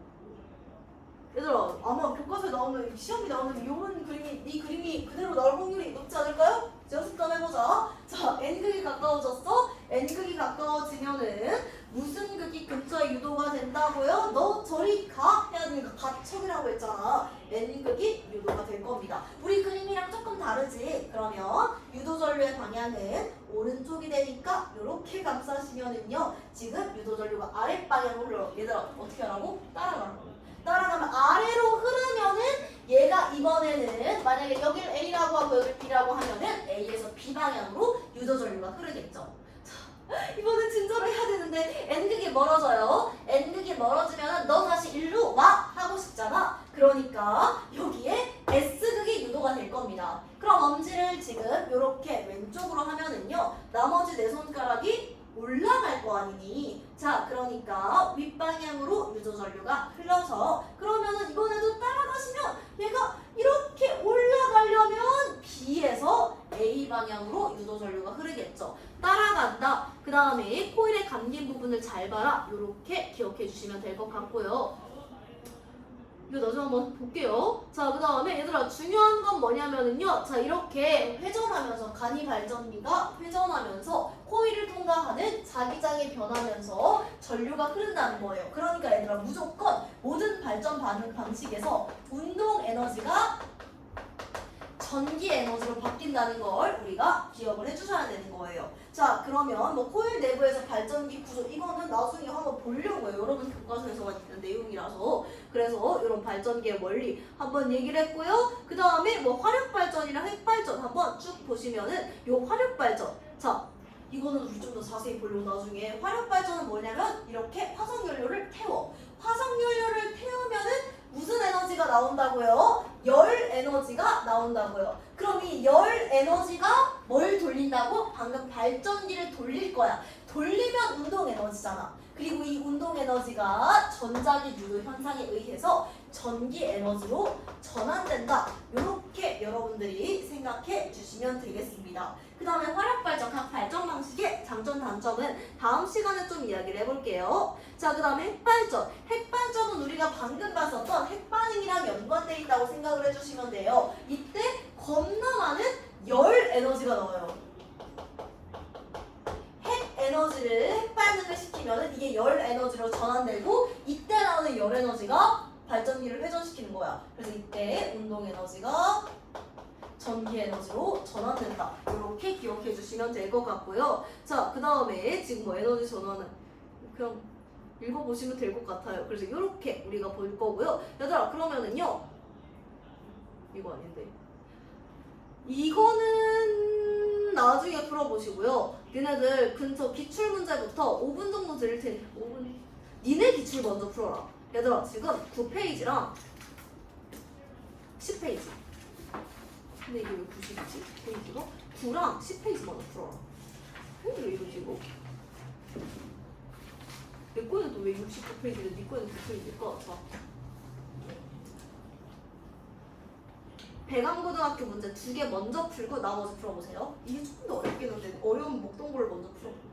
얘들아 아마 교과서에 나오는 시험이 나오는 이런 그림이 이 그림이 그대로 나올 확률이 높지 않을까요? 연습 좀 해보자. 자, n극이 가까워졌어? n극이 가까워지면은 무슨 극이 근처에 유도가 된다고요? 너 저리 가? 해야 되니까 가척이라고 했잖아. n극이 유도가 될 겁니다. 우리 그림이랑 조금 다르지? 그러면 유도전류의 방향은 오른쪽이 되니까 이렇게 감싸시면은요 지금 유도전류가 아랫방향으로 흘러. 얘들아 어떻게 하라고? 따라가라고. 따라가면 아래로 흐르면은 얘가 이번에는 만약에 여길 A라고 하고 여길 B라고 하면은 A에서 B 방향으로 유도전류가 흐르겠죠. 자, 이번엔 진짜로 해야 되는데 N극이 멀어져요. N극이 멀어지면은 너 다시 일로 와 하고 싶잖아. 그러니까 여기에 S극이 유도가 될 겁니다. 그럼 엄지를 지금 이렇게 왼쪽으로 하면은요 나머지 네 손가락이 올라갈 거 아니니. 자, 그러니까 윗방향으로 유도전류가 흘러서 그러면은 이번에도 따라가시면 얘가 이렇게 올라가려면 B에서 A 방향으로 유도전류가 흐르겠죠. 따라간다. 그 다음에 코일에 감긴 부분을 잘 봐라. 이렇게 기억해 주시면 될 것 같고요. 이거 나중에 한번 볼게요. 자, 그 다음에 얘들아 중요한 건 뭐냐면은요. 자, 이렇게 회전하면서 간이 발전기가 회전하면서 코일을 통과하는 자기장이 변하면서 전류가 흐른다는 거예요. 그러니까 얘들아 무조건 모든 발전 반응 방식에서 운동 에너지가 전기 에너지로 바뀐다는 걸 우리가 기억을 해주셔야 되는 거예요. 자, 그러면 뭐 코일 내부에서 발전기 구조 이거는 나중에 한번 보려고요. 여러분 교과서에서만 있는 내용이라서. 그래서 이런 발전기의 원리 한번 얘기를 했고요. 그 다음에 뭐 화력 발전이랑 핵 발전 한번 쭉 보시면은 요 화력 발전. 자, 이거는 우리 좀 더 자세히 보려고 나중에. 화력 발전은 뭐냐면 이렇게 화석 연료를 태워. 화석 연료를 태우면은 무슨 에너지가 나온다고요? 열 에너지가 나온다고요. 그럼 이 열 에너지가 뭘 돌린다고? 방금 발전기를 돌릴 거야. 돌리면 운동 에너지잖아. 그리고 이 운동 에너지가 전자기 유도 현상에 의해서 전기 에너지로 전환된다. 이렇게 여러분들이 생각해 주시면 되겠습니다. 그 다음에 화력 발전, 각 발전 방식의 장점, 단점은 다음 시간에 좀 이야기를 해볼게요. 자, 그 다음에 핵발전. 핵발전은 우리가 방금 봤었던 핵반응이랑 연관되어 있다고 생각을 해주시면 돼요. 이때 겁나 많은 열 에너지가 나와요. 핵 에너지를 핵반응을 시키면 이게 열 에너지로 전환되고 이때 나오는 열 에너지가 발전기를 회전시키는 거야. 그래서 이때 운동 에너지가 전기 에너지로 전환된다. 이렇게 기억해 주시면 될 것 같고요. 자, 그 다음에 지금 뭐 에너지 전환은 그냥 읽어보시면 될 것 같아요. 그래서 이렇게 우리가 볼 거고요. 얘들아 그러면은요 이거 아닌데 이거는 나중에 풀어보시고요. 니네들 근처 기출 문제부터 5분 정도 드릴 테니 5분 니네 기출 먼저 풀어라. 얘들아 지금 9페이지랑 10페이지 근데 이게 왜 90이지? 페이지가? 9랑 10페이지 먼저 풀어라. 왜 이러지 이거? 내 거는 또 왜 69페이지인데 네 거는 9페이지일까? 자, 배강고등학교 문제 2개 먼저 풀고 나머지 풀어보세요. 이게 조금 더 어렵긴 한데 어려운 목동고를 먼저 풀어볼게요.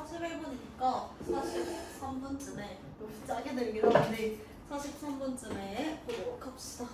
41분이니까 43분쯤에 너무 짜게 들긴 하는데 43분쯤에 보도록 합시다.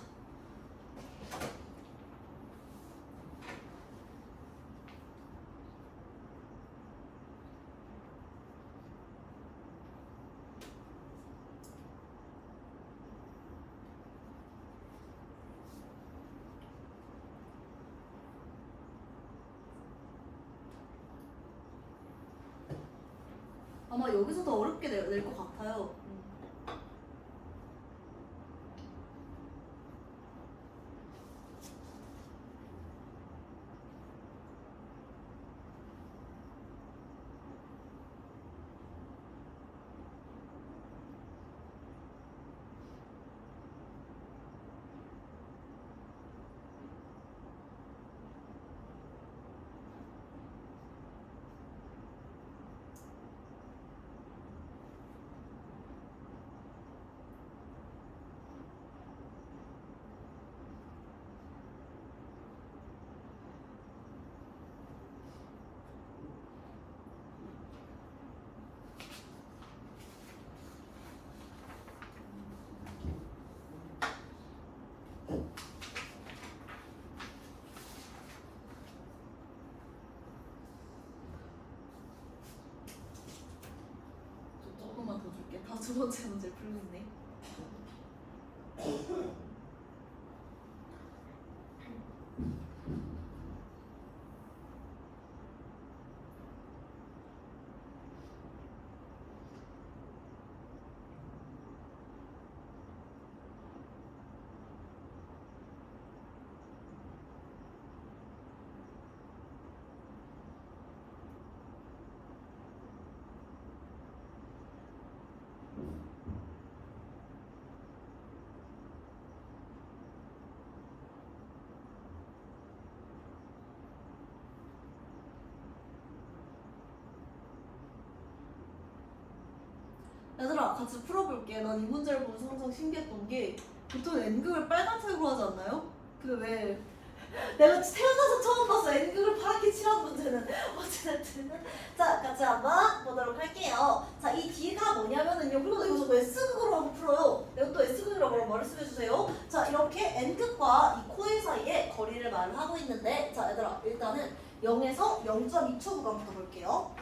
아마 여기서 더 어렵게 낼 것 같아요. 조금만 더 줄게. 다 두 번째 문제 풀렸네. 얘들아 같이 풀어볼게. 난 이 문제를 보면서 항상 신기했던 게 보통 N극을 빨간색으로 하지 않나요? 근데 왜 내가 태어나서 처음 봤어. N극을 파랗게 칠한 문제는. 어쨌든 자 같이 한번 보도록 할게요. 자 이 D가 뭐냐면은요. 그리고 이거 저거 S극으로 한번 풀어요. 내가 또 S극이라고 말씀해주세요. 자 이렇게 N극과 이 코일 사이에 거리를 말을 하고 있는데 자 얘들아 일단은 0에서 0.2초 구간부터 볼게요.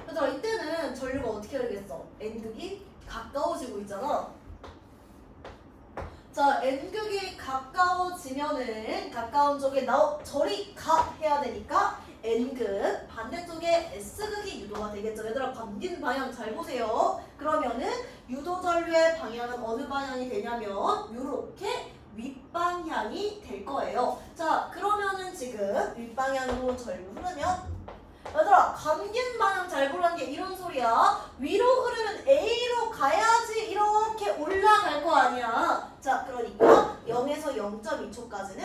얘들아 이때는 전류가 어떻게 되겠어? N극이 가까워지고 있잖아. 자 N극이 가까워지면은 가까운 쪽에 저리 가 해야 되니까 N극 반대쪽에 S극이 유도가 되겠죠. 얘들아 감긴 방향 잘 보세요. 그러면은 유도 전류의 방향은 어느 방향이 되냐면 요렇게 윗방향이 될 거예요. 자 그러면은 지금 윗방향으로 전류 흐르면 얘들아 감긴 방향 잘 보라는 게 이런 소리야. 위로 흐르면 A로 가야지 이렇게 올라갈 거 아니야. 자 그러니까 0에서 0.2초까지는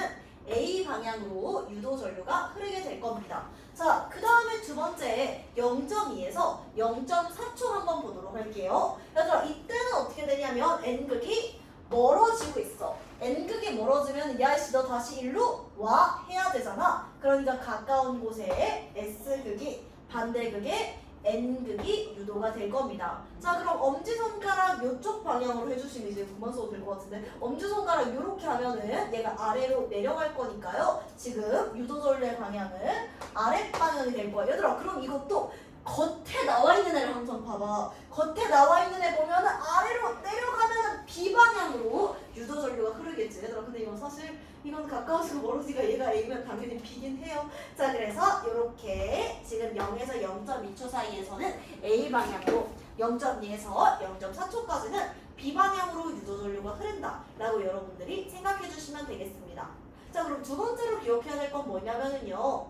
A 방향으로 유도 전류가 흐르게 될 겁니다. 자 그 다음에 두 번째 0.2에서 0.4초 한번 보도록 할게요. 얘들아 이때는 어떻게 되냐면 N극이 멀어지고 있어. N극이 멀어지면 야이씨 너 다시 일로 와 해야 되잖아. 그러니까 가까운 곳에 S극이 반대극에 N극이 유도가 될 겁니다. 자 그럼 엄지손가락 이쪽 방향으로 해주시면 이제 그만 써도 될 것 같은데 엄지손가락 이렇게 하면은 얘가 아래로 내려갈 거니까요. 지금 유도전류의 방향은 아랫방향이 될 거예요. 얘들아 그럼 이것도 겉에 나와 있는 애를 항상 봐봐. 겉에 나와 있는 애 보면은 아래로 내려가면은 B방향으로 유도 전류가 흐르겠지. 얘들아 근데 이건 사실 이건 가까워지고 멀어지가 얘가 A면 당연히 B긴 해요. 자 그래서 이렇게 지금 0에서 0.2초 사이에서는 A 방향으로 0.2에서 0.4초까지는 B 방향으로 유도 전류가 흐른다 라고 여러분들이 생각해 주시면 되겠습니다. 자 그럼 두 번째로 기억해야 될 건 뭐냐면은요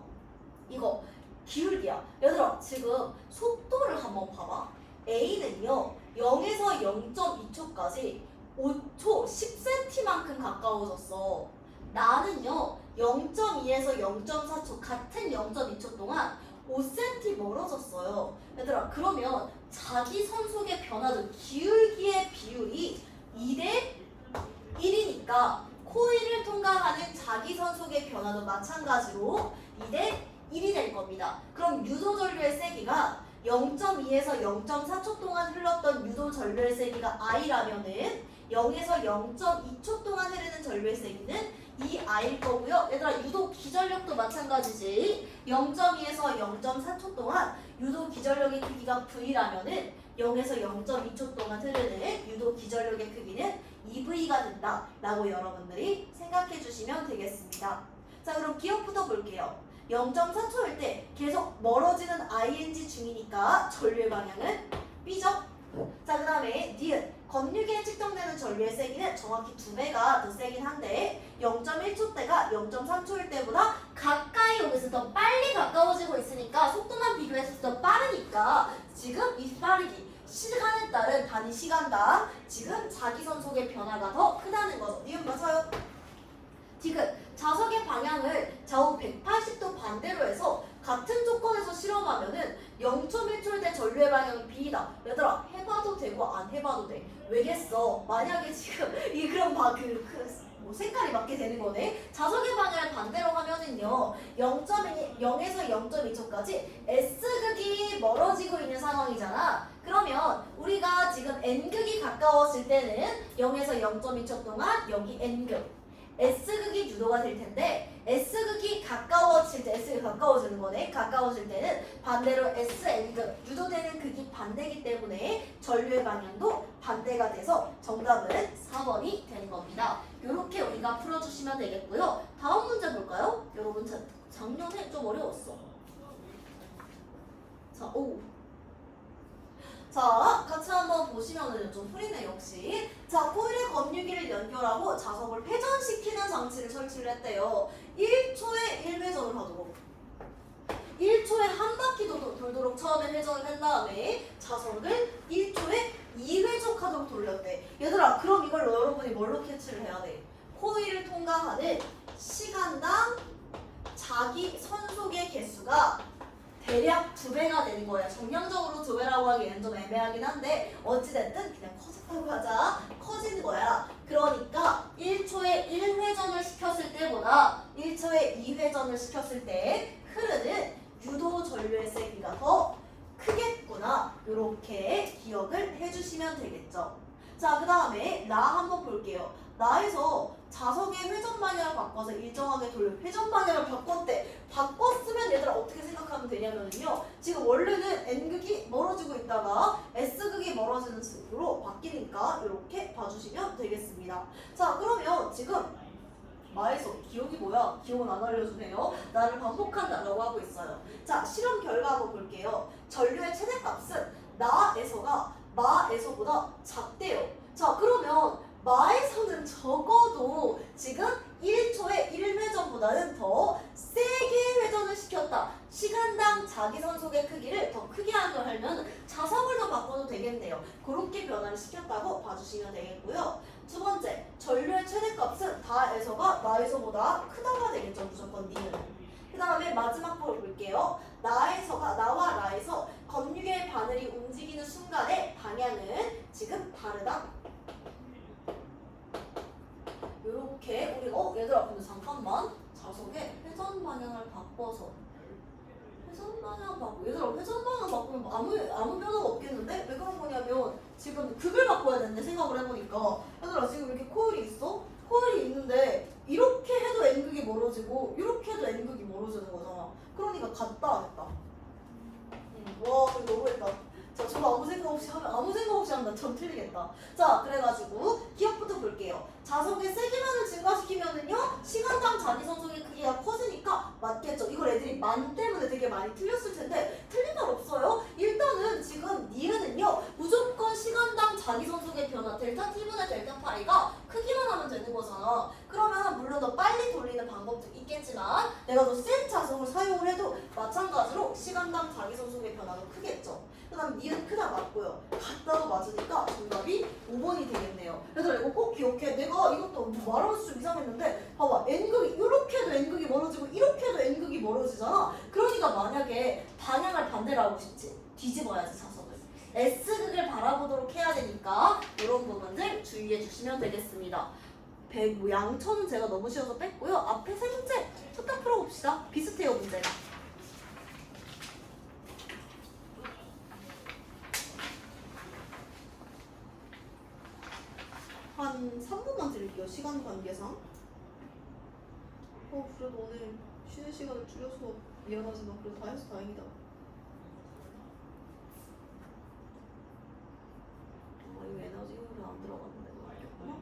이거 기울기야. 얘들아 지금 속도를 한번 봐봐. A는요 0에서 0.2초까지 5초 10cm만큼 가까워졌어. 나는요 0.2에서 0.4초 같은 0.2초 동안 5cm 멀어졌어요. 얘들아 그러면 자기 선속의 변화도 기울기의 비율이 2대 1이니까 코일을 통과하는 자기 선속의 변화도 마찬가지로 2대 1이 될 겁니다. 그럼 유도 전류의 세기가 0.2에서 0.4초 동안 흘렀던 유도 전류의 세기가 I라면은 0에서 0.2초 동안 흐르는 전류의 세기는 2I일 거고요. 얘들아 유도 기전력도 마찬가지지. 0.2에서 0.4초 동안 유도 기전력의 크기가 V라면은 0에서 0.2초 동안 흐르는 유도 기전력의 크기는 2V가 된다 라고 여러분들이 생각해 주시면 되겠습니다. 자 그럼 기억부터 볼게요. 0.4초일 때 계속 멀어지는 ing 중이니까 전류의 방향은 B죠? 자 그 다음에 니은 건유기에 측정되는 전류의 세기는 정확히 2배가 더 세긴 한데 0.1초 때가 0.3초일 때보다 가까이 오면서 더 빨리 가까워지고 있으니까 속도만 비교했을 때 더 빠르니까 지금 이 빠르기 시간에 따른 단위 시간당 지금 자기선속의 변화가 더 크다는 거죠. 니은 맞아요? 지금 자석의 방향을 좌우 180도 반대로 해서 같은 조건에서 실험하면은 0.1초일 때 전류의 방향이 B다. 얘들아 해봐도 되고 안 해봐도 돼. 왜겠어? 만약에 지금 이 그럼 뭐 색깔이 맞게 되는 거네. 자석의 방향을 반대로 하면은요 0에서 0.2초까지 S극이 멀어지고 있는 상황이잖아. 그러면 우리가 지금 N극이 가까웠을 때는 0에서 0.2초 동안 여기 N극 S극이 유도가 될 텐데 S극이 가까워질 때 S극이 가까워지는 거네. 가까워질 때는 반대로 SN극 유도되는 극이 반대이기 때문에 전류의 방향도 반대가 돼서 정답은 4번이 되는 겁니다. 이렇게 우리가 풀어주시면 되겠고요. 다음 문제 볼까요? 여러분 작년에 좀 어려웠어. 자, 자, 같이 한번 보시면은 좀 풀리네 역시. 자, 코일의 검유기를 연결하고 자석을 회전시키는 장치를 설치를 했대요. 1초에 1회전을 하도록. 1초에 한 바퀴 돌도록 처음에 회전을 한 다음에 자석을 1초에 2회전하도록 돌렸대. 얘들아, 그럼 이걸 여러분이 뭘로 캐치를 해야 돼? 코일을 통과하는 시간당 자기 선속의 개수가 대략 2배가 되는 거야. 정량적으로 2배라고 하기에는 좀 애매하긴 한데 어찌됐든 그냥 커졌다고 하자. 커지는 거야. 그러니까 1초에 1회전을 시켰을 때보다 1초에 2회전을 시켰을 때 흐르는 유도 전류의 세기가 더 크겠구나. 이렇게 기억을 해주시면 되겠죠. 자, 그 다음에 나 한번 볼게요. 나에서 자석의 회전 방향을 바꿔서 일정하게 돌려 회전 방향을 바꿨대. 바꿨으면 얘들아 어떻게 생각하면 되냐면요. 지금 원래는 N극이 멀어지고 있다가 S극이 멀어지는 식으로 바뀌니까 이렇게 봐주시면 되겠습니다. 자, 그러면 지금 마에서 기억이 뭐야? 기억은 안 알려주네요. 나를 반복한다라고 하고 있어요. 자, 실험 결과 한번 볼게요. 전류의 최대값은 나에서가 마에서보다 작대요. 자, 그러면 마에서는 적어도 지금 1초에 1회전보다는 더 세게 회전을 시켰다. 시간당 자기선속의 크기를 더 크게 하려면 자석을 더 바꿔도 되겠네요. 그렇게 변화를 시켰다고 봐주시면 되겠고요. 두 번째, 전류의 최대값은 다에서가 나에서보다 크다가 되겠죠. 무조건 니은. 그 다음에 마지막 걸 볼게요. 나와 나에서 검유계의 바늘이 움직이는 순간의 방향은 지금 다르다. 요렇게 우리가 얘들아 근데 잠깐만 자석의 회전 방향을 바꿔서 회전 방향 바꾸고 얘들아 회전 방향 바꾸면 아무 변화가 없겠는데? 왜 그런 거냐면 지금 극을 바꿔야 되는데 생각을 해보니까 얘들아 지금 이렇게 코일이 있어? 코일이 있는데 이렇게 해도 N극이 멀어지고 이렇게 해도 N극이 멀어지는 거잖아. 그러니까 같다 안 했다. 와 그거 너무했다. 자, 저거 아무 생각 없이 하면 전 틀리겠다. 자, 그래가지고 기억부터 볼게요. 자석의 세기만을 증가시키면은요 시간당 자기선속의 크기가 커지니까 맞겠죠. 이걸 애들이 만 때문에 되게 많이 틀렸을 텐데 틀린 말 없어요. 일단은 지금 니은은요 무조건 시간당 자기선속의 변화 델타 t분의 델타 파이가 크기만 하면 되는 거잖아. 그러면 물론 더 빨리 돌리는 방법도 있겠지만 내가 더 센 자석을 사용을 해도 마찬가지로 시간당 자기선속의 변화도 크겠죠. 그 다음 니은 크다 맞고요. 같다도 맞으니까 정답이 5번이 되겠네요. 얘들아 이거 꼭 기억해. 내가 이것도 말하면서 좀 이상했는데 봐봐. N극이 이렇게 해도 N극이 멀어지고 이렇게 해도 N극이 멀어지잖아. 그러니까 만약에 방향을 반대로 하고 싶지. 뒤집어야지 자석을. S극을 바라보도록 해야 되니까 이런 부분들 주의해 주시면 되겠습니다. 양천은 제가 너무 쉬워서 뺐고요. 앞에 세 문제 툭탁 풀어봅시다. 비슷해요 문제가. 한 3분만 드릴게요. 시간 관계상. 그래도 오늘 쉬는 시간을 줄여서 미안하지만 그래도 다 해서 다행이다. 이거 에너지 효율이 안 들어갔는데 모르겠구나.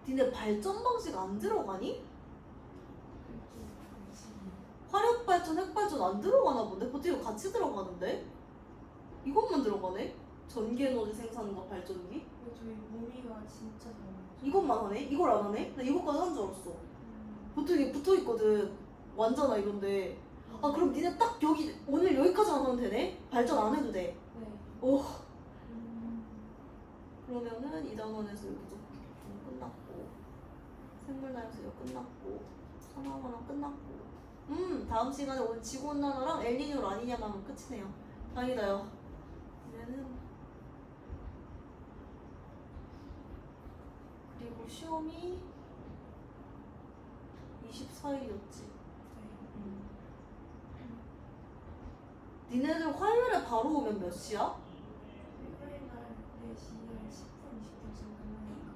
니네 발전 방식 안 들어가니? 화력 발전, 핵 발전 안 들어가나 본데? 보통 이거 같이 들어가는데? 이것만 들어가네? 전기 에너지 생산과 발전기? 저희 몸이가 진짜 잘해요. 이것만 하네? 이걸 안 하네? 나 이것까지 한 줄 알았어. 보통 이게 붙어 있거든. 완전하 이런데. 아 그럼 니네 딱 여기 오늘 여기까지만 하면 되네? 발전 안 해도 돼. 네. 오. 그러면은 이 단원에서 여기서 끝났고, 생물나에서 이거 끝났고, 산화하나 끝났고. 다음 시간에 오늘 지구온난화랑 엘니뇨 라니냐만 하면 끝이네요. 다행이다요. 얘는 그리고 시험이 24일이었지. 니네들 화요일에 바로 오면 몇 시야? 토요일 날 4시 한 10분, 20분쯤 끝나니까.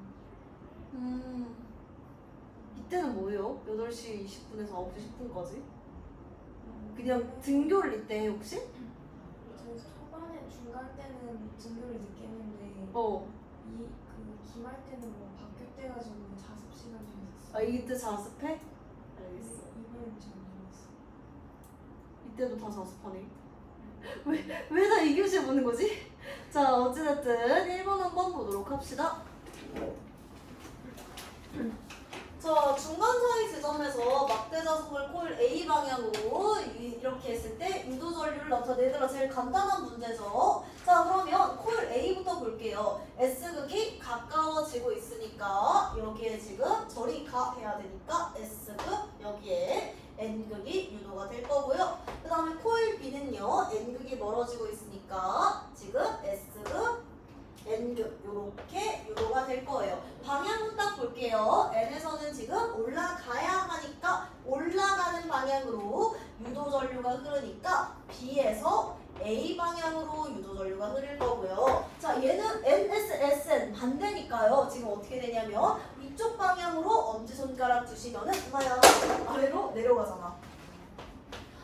이때는 뭐예요? 8시 20분에서 9시 10분까지? 그냥 등교를 이때 혹시? 저희 초반에 중간 때는 등교를 늦게 했는데 어. 그 기말 때는 뭐 바뀌었 돼가지고 자습 시간 좀 있었어요. 아 이때 자습해? 알겠어. 이번엔 잘 몰랐어. 이때도 다 자습하네. 왜 다 이 교시에 보는 거지? 자 어찌됐든 1번 한번 보도록 합시다. 자 중간 사이 지점에서 막대자석을 코일 A 방향으로 이렇게 했을 때 유도 전류를 나타내. 얘들아 제일 간단한 문제죠. 자 그러면 코일 A부터 볼게요. S극이 가까워지고 있으니까 여기에 지금 절이 가 해야 되니까 S극 여기에 N극이 유도가 될 거고요. 그 다음에 코일 B는요 N극이 멀어지고 있으니까 지금 S극 N극 요렇게 유도가 될 거예요. 방향은 딱 볼게요. N에서는 지금 올라가야 하니까 올라가는 방향으로 유도 전류가 흐르니까 B에서 A 방향으로 유도 전류가 흐를 거고요. 자 얘는 NS, SN 반대니까요. 지금 어떻게 되냐면 이쪽 방향으로 엄지손가락 두시면은 그냥 아래로 내려가잖아.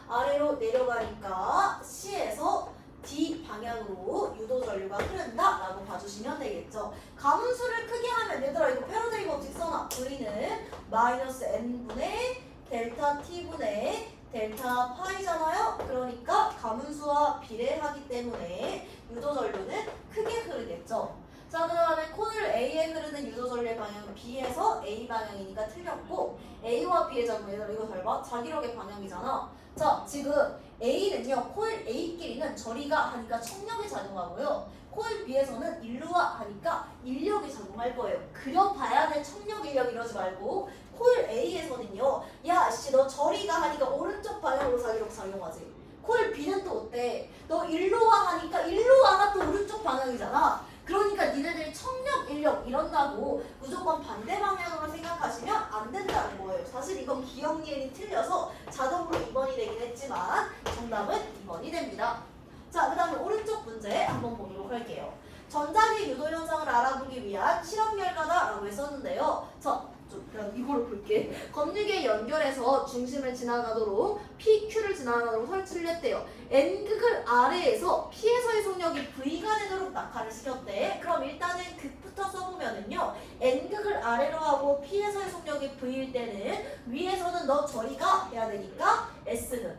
아래로 내려가니까 C에서 D 방향으로 유도 전류가 흐른다라고 봐주시면 되겠죠. 가문수를 크게 하면 얘들아 이거 패러데이 법칙 써놔. V는 마이너스 N분의 델타 T분의 델타 파이잖아요. 그러니까 가문수와 비례하기 때문에 유도 전류는 크게 흐르겠죠. 자 그 다음에 코일 A에 흐르는 유도 전류의 방향은 B에서 A 방향이니까 틀렸고 A와 B의 작용 얘들아 이거 잘 봐. 자기력의 방향이잖아. 자 지금 A는요 코일 A끼리는 저리가 하니까 청력이 작용하고요. 코일 B에서는 일루와 하니까 인력이 작용할 거예요. 그려봐야 될 청력 인력 이러지 말고 코일 A에서는요 야씨 너 저리가 하니까 오른쪽 방향으로 자기력 작용하지. 코일 B는 또 어때? 너 일루와 하니까 일루와가 또 오른쪽 방향이잖아. 그러니까 니네들 청력, 인력 이런다고 무조건 반대 방향으로 생각하시면 안 된다는 거예요. 사실 이건 기억 니은이 틀려서 자동으로 2번이 되긴 했지만 정답은 2번이 됩니다. 자, 그 다음에 오른쪽 문제 한번 보도록 할게요. 전자기 유도 현상을 알아보기 위한 실험 결과다라고 했었는데요. 자, 그냥 이걸 볼게. 검유계 연결해서 중심을 지나가도록 PQ를 지나가도록 설치를 했대요. N극을 아래에서 P에서의 속력이 V가 되도록 낙하를 시켰대. 그럼 일단은 극부터 써보면은요. N극을 아래로 하고 P에서의 속력이 V일 때는 위에서는 너 저리가 해야 되니까 S극.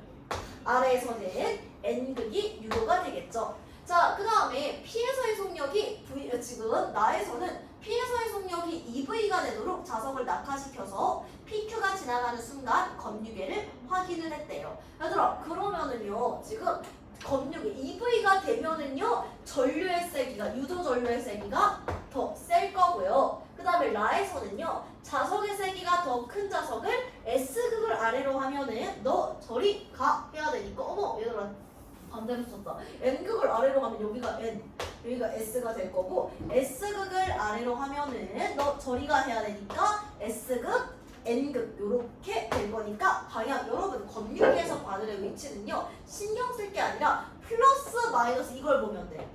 아래에서는 n극이 유도가 되겠죠. 자, 그 다음에 P에서의 속력이 지금 나에서는 P에서의 속력이 EV가 되도록 자석을 낙하시켜서 PQ가 지나가는 순간 검유계를 확인을 했대요. 얘들아, 그러면은요, 지금 검유계 EV가 되면은요, 전류의 세기가, 유도 전류의 세기가 더 셀 거고요. 그 다음에 라에서는요, 자석의 세기가 더 큰 자석을 S극을 아래로 하면은 너 저리 가 해야 되니까, 어머, 얘들아, 반대로 썼다. N극을 아래로 하면 여기가 N, 여기가 S가 될 거고, S극을 아래로 하면은 너 저리가 해야 되니까 S극, N극 요렇게 될 거니까 방향, 여러분 검유기에서 바늘의 위치는요 신경 쓸 게 아니라 플러스 마이너스 이걸 보면 돼.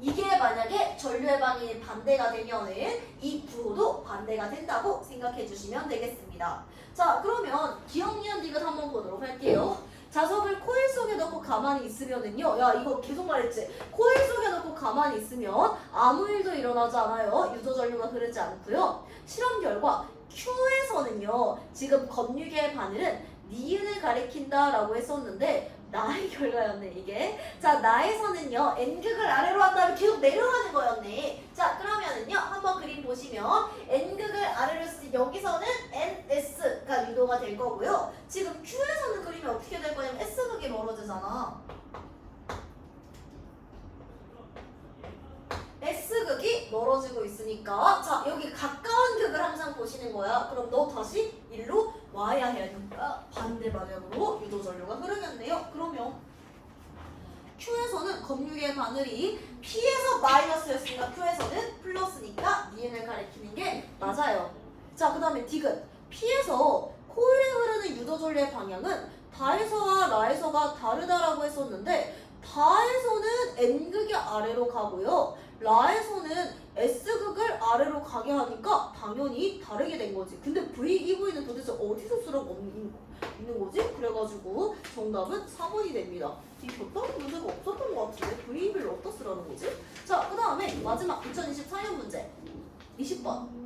이게 만약에 전류의 방향이 반대가 되면은 이 부호도 반대가 된다고 생각해 주시면 되겠습니다. 자, 그러면 기억, 니은, 디귿 한번 보도록 할게요. 자석을 코일 속에 넣고 가만히 있으면은요, 야 이거 계속 말했지, 코일 속에 넣고 가만히 있으면 아무 일도 일어나지 않아요. 유도 전류가 흐르지 않고요. 실험 결과 Q에서는요, 지금 검유계의 바늘은 니은을 가리킨다 라고 했었는데 나의 결과였네 이게. 자, 나에서는요 N극을 아래로 한 다음에 계속 내려가는 거였네. 자, 그러면은요 한번 그림 보시면 N극을 아래로 했을 때 여기서는 NS가 유도가 될 거고요. 지금 Q에서는 그림이 어떻게 될 거냐면 S극이 멀어지잖아. S극이 멀어지고 있으니까, 자, 여기 가까운 극을 항상 보시는 거야. 그럼 너 다시 일로 와야 해야 되니까 반대 방향으로 유도 전류가 흐르겠네요. 그러면 Q에서는 검유계 바늘이 P에서 마이너스였으니까 Q에서는 플러스니까 니은을 가리키는 게 맞아요. 자, 그 다음에 디귿. P에서 코일에 흐르는 유도 전류의 방향은 다에서와 라에서가 다르다라고 했었는데 다에서는 N극이 아래로 가고요. 라에서는 S극을 아래로 가게 하니까 당연히 다르게 된 거지. 근데 EV는 도대체 어디서 쓰라고 있는 거지? 그래가지고 정답은 4번이 됩니다. 이 곁다리 문제가 없었던 것 같은데 EV를 어디다 쓰라는 거지? 자, 그 다음에 마지막 2024년 문제 20번.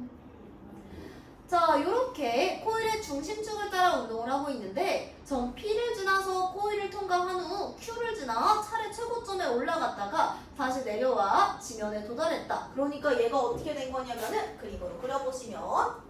자, 이렇게 코일의 중심축을 따라 운동을 하고 있는데 점 P를 지나서 코일을 통과한 후 Q를 지나 차례 최고점에 올라갔다가 다시 내려와 지면에 도달했다. 그러니까 얘가 어떻게 된 거냐면은 그림으로 그려보시면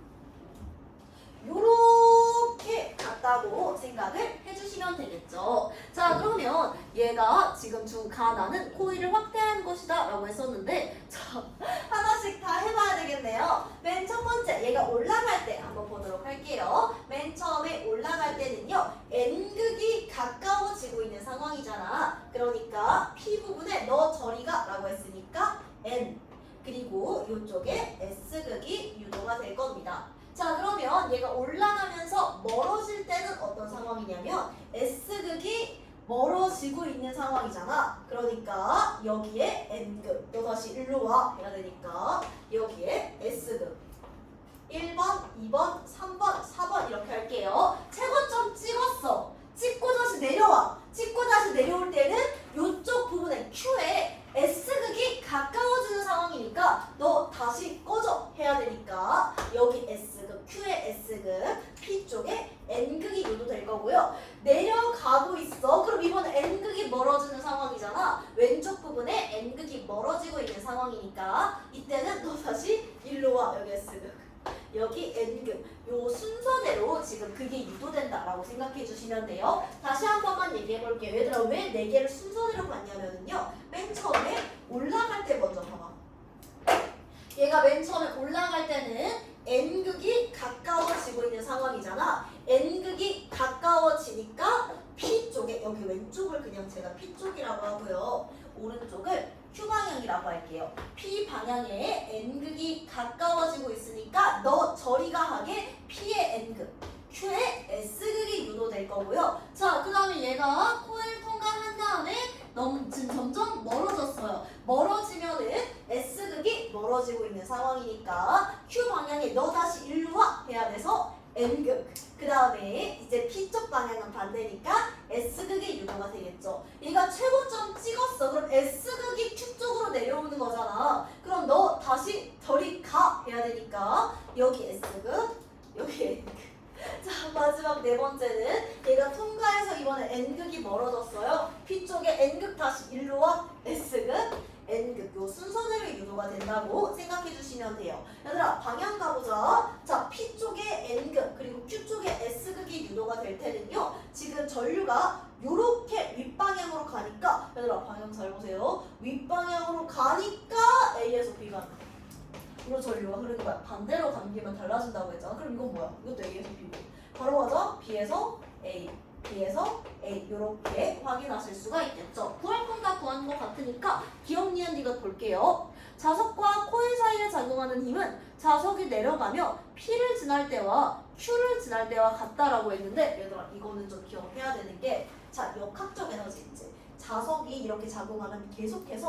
요렇게 갔다고 생각을 해주시면 되겠죠. 자, 그러면 얘가 지금 가나는 코일을 확대한 것이다 라고 했었는데, 자, 하나씩 다 해봐야 되겠네요. 맨 첫 번째, 얘가 올라갈 때 한번 보도록 할게요. 맨 처음에 올라갈 때는요, N극이 가까워지고 있는 상황이잖아. 그러니까 P 부분에 너 저리가 라고 했으니까 N, 그리고 이쪽에 S극이 유도가 될 겁니다. 자, 그러면 얘가 올라가면서 멀어질 때는 어떤 상황이냐면 S극이 멀어지고 있는 상황이잖아. 그러니까 여기에 N극, 너 다시 일로 와 해야 되니까 여기에 S극 1번, 2번, 3번, 4번 이렇게 할게요. 최고점 찍었어. 찍고 다시 내려와. 찍고 다시 내려올 때는 이쪽 부분에 Q에 S극이 가까워지는 상황이니까 너 다시 꺼져 해야 되니까 여기 S극, Q의 S극, P 쪽에 N극이 유도될 거고요. 내려가고 있어. 그럼 이번에 N극이 멀어지는 상황이잖아. 왼쪽 부분에 N극이 멀어지고 있는 상황이니까 이때는 너 다시 일로 와. 여기 S극, 여기 N극. 요 순서대로 지금 그게 유도된다라고 생각해 주시면 돼요. 다시 한 번만 얘기해 볼게요. 얘들아, 왜 4개를 순서대로 봤냐면요, 맨 처음에 올라갈 때 먼저 봐봐. 얘가 맨 처음에 올라갈 때는 N극이 가까워지고 있는 상황이잖아. N극이 가까워지니까 P 쪽에, 여기 왼쪽을 그냥 제가 P 쪽이라고 하고요, 오른쪽을 Q 방향이라고 할게요. P 방향에 N극이 가까워지고 있으니까 너 저리가 하게 P의 N극, Q의 S극이 유도될 거고요. 자, 그 다음에 얘가 코일 통과한 다음에 지금 점점 멀어졌어요. 멀어지면은 S극이 멀어지고 있는 상황이니까 Q 방향에 너 다시 일로 와 해야 돼서 N극. 그 다음에 이제 P쪽 방향은 반대니까 S극이 유도가 되겠죠. 얘가 최고점 찍었어. 그럼 S극이 Q 쪽으로 내려오는 거잖아. 그럼 너 다시 저리 가 해야 되니까 여기 S극, 여기 N극. 자, 마지막 마지막 네 번째는 얘가 통과해서 이번에 N극이 멀어졌어요. P 쪽에 N극 다시 일로 와 S극 N극 요 순서대로 유도가 된다고 생각해 주시면 돼요. 얘들아 방향 가보자. 자 P 쪽에 N극 그리고 Q 쪽에 S극이 유도가 될 때는요. 지금 전류가 요렇게 윗방향으로 가니까 얘들아 방향 잘 보세요. 윗방향으로 가니까 A에서 B가 나. 이거 전류가 흐르는 거야. 반대로 감기면 달라진다고 했잖아. 그럼 이건 뭐야? 이것도 A에서 B고. 바로 가자. B에서 A, B에서 A 이렇게 확인하실 수가 있겠죠. 구할 건 다 구하는 것 같으니까 기억, 니은, 디귿 볼게요. 자석과 코일 사이에 작용하는 힘은 자석이 내려가며 P를 지날 때와 Q를 지날 때와 같다라고 했는데 얘들아 이거는 좀 기억해야 되는 게 자 역학적 에너지 이제 자석이 이렇게 작용하면 계속해서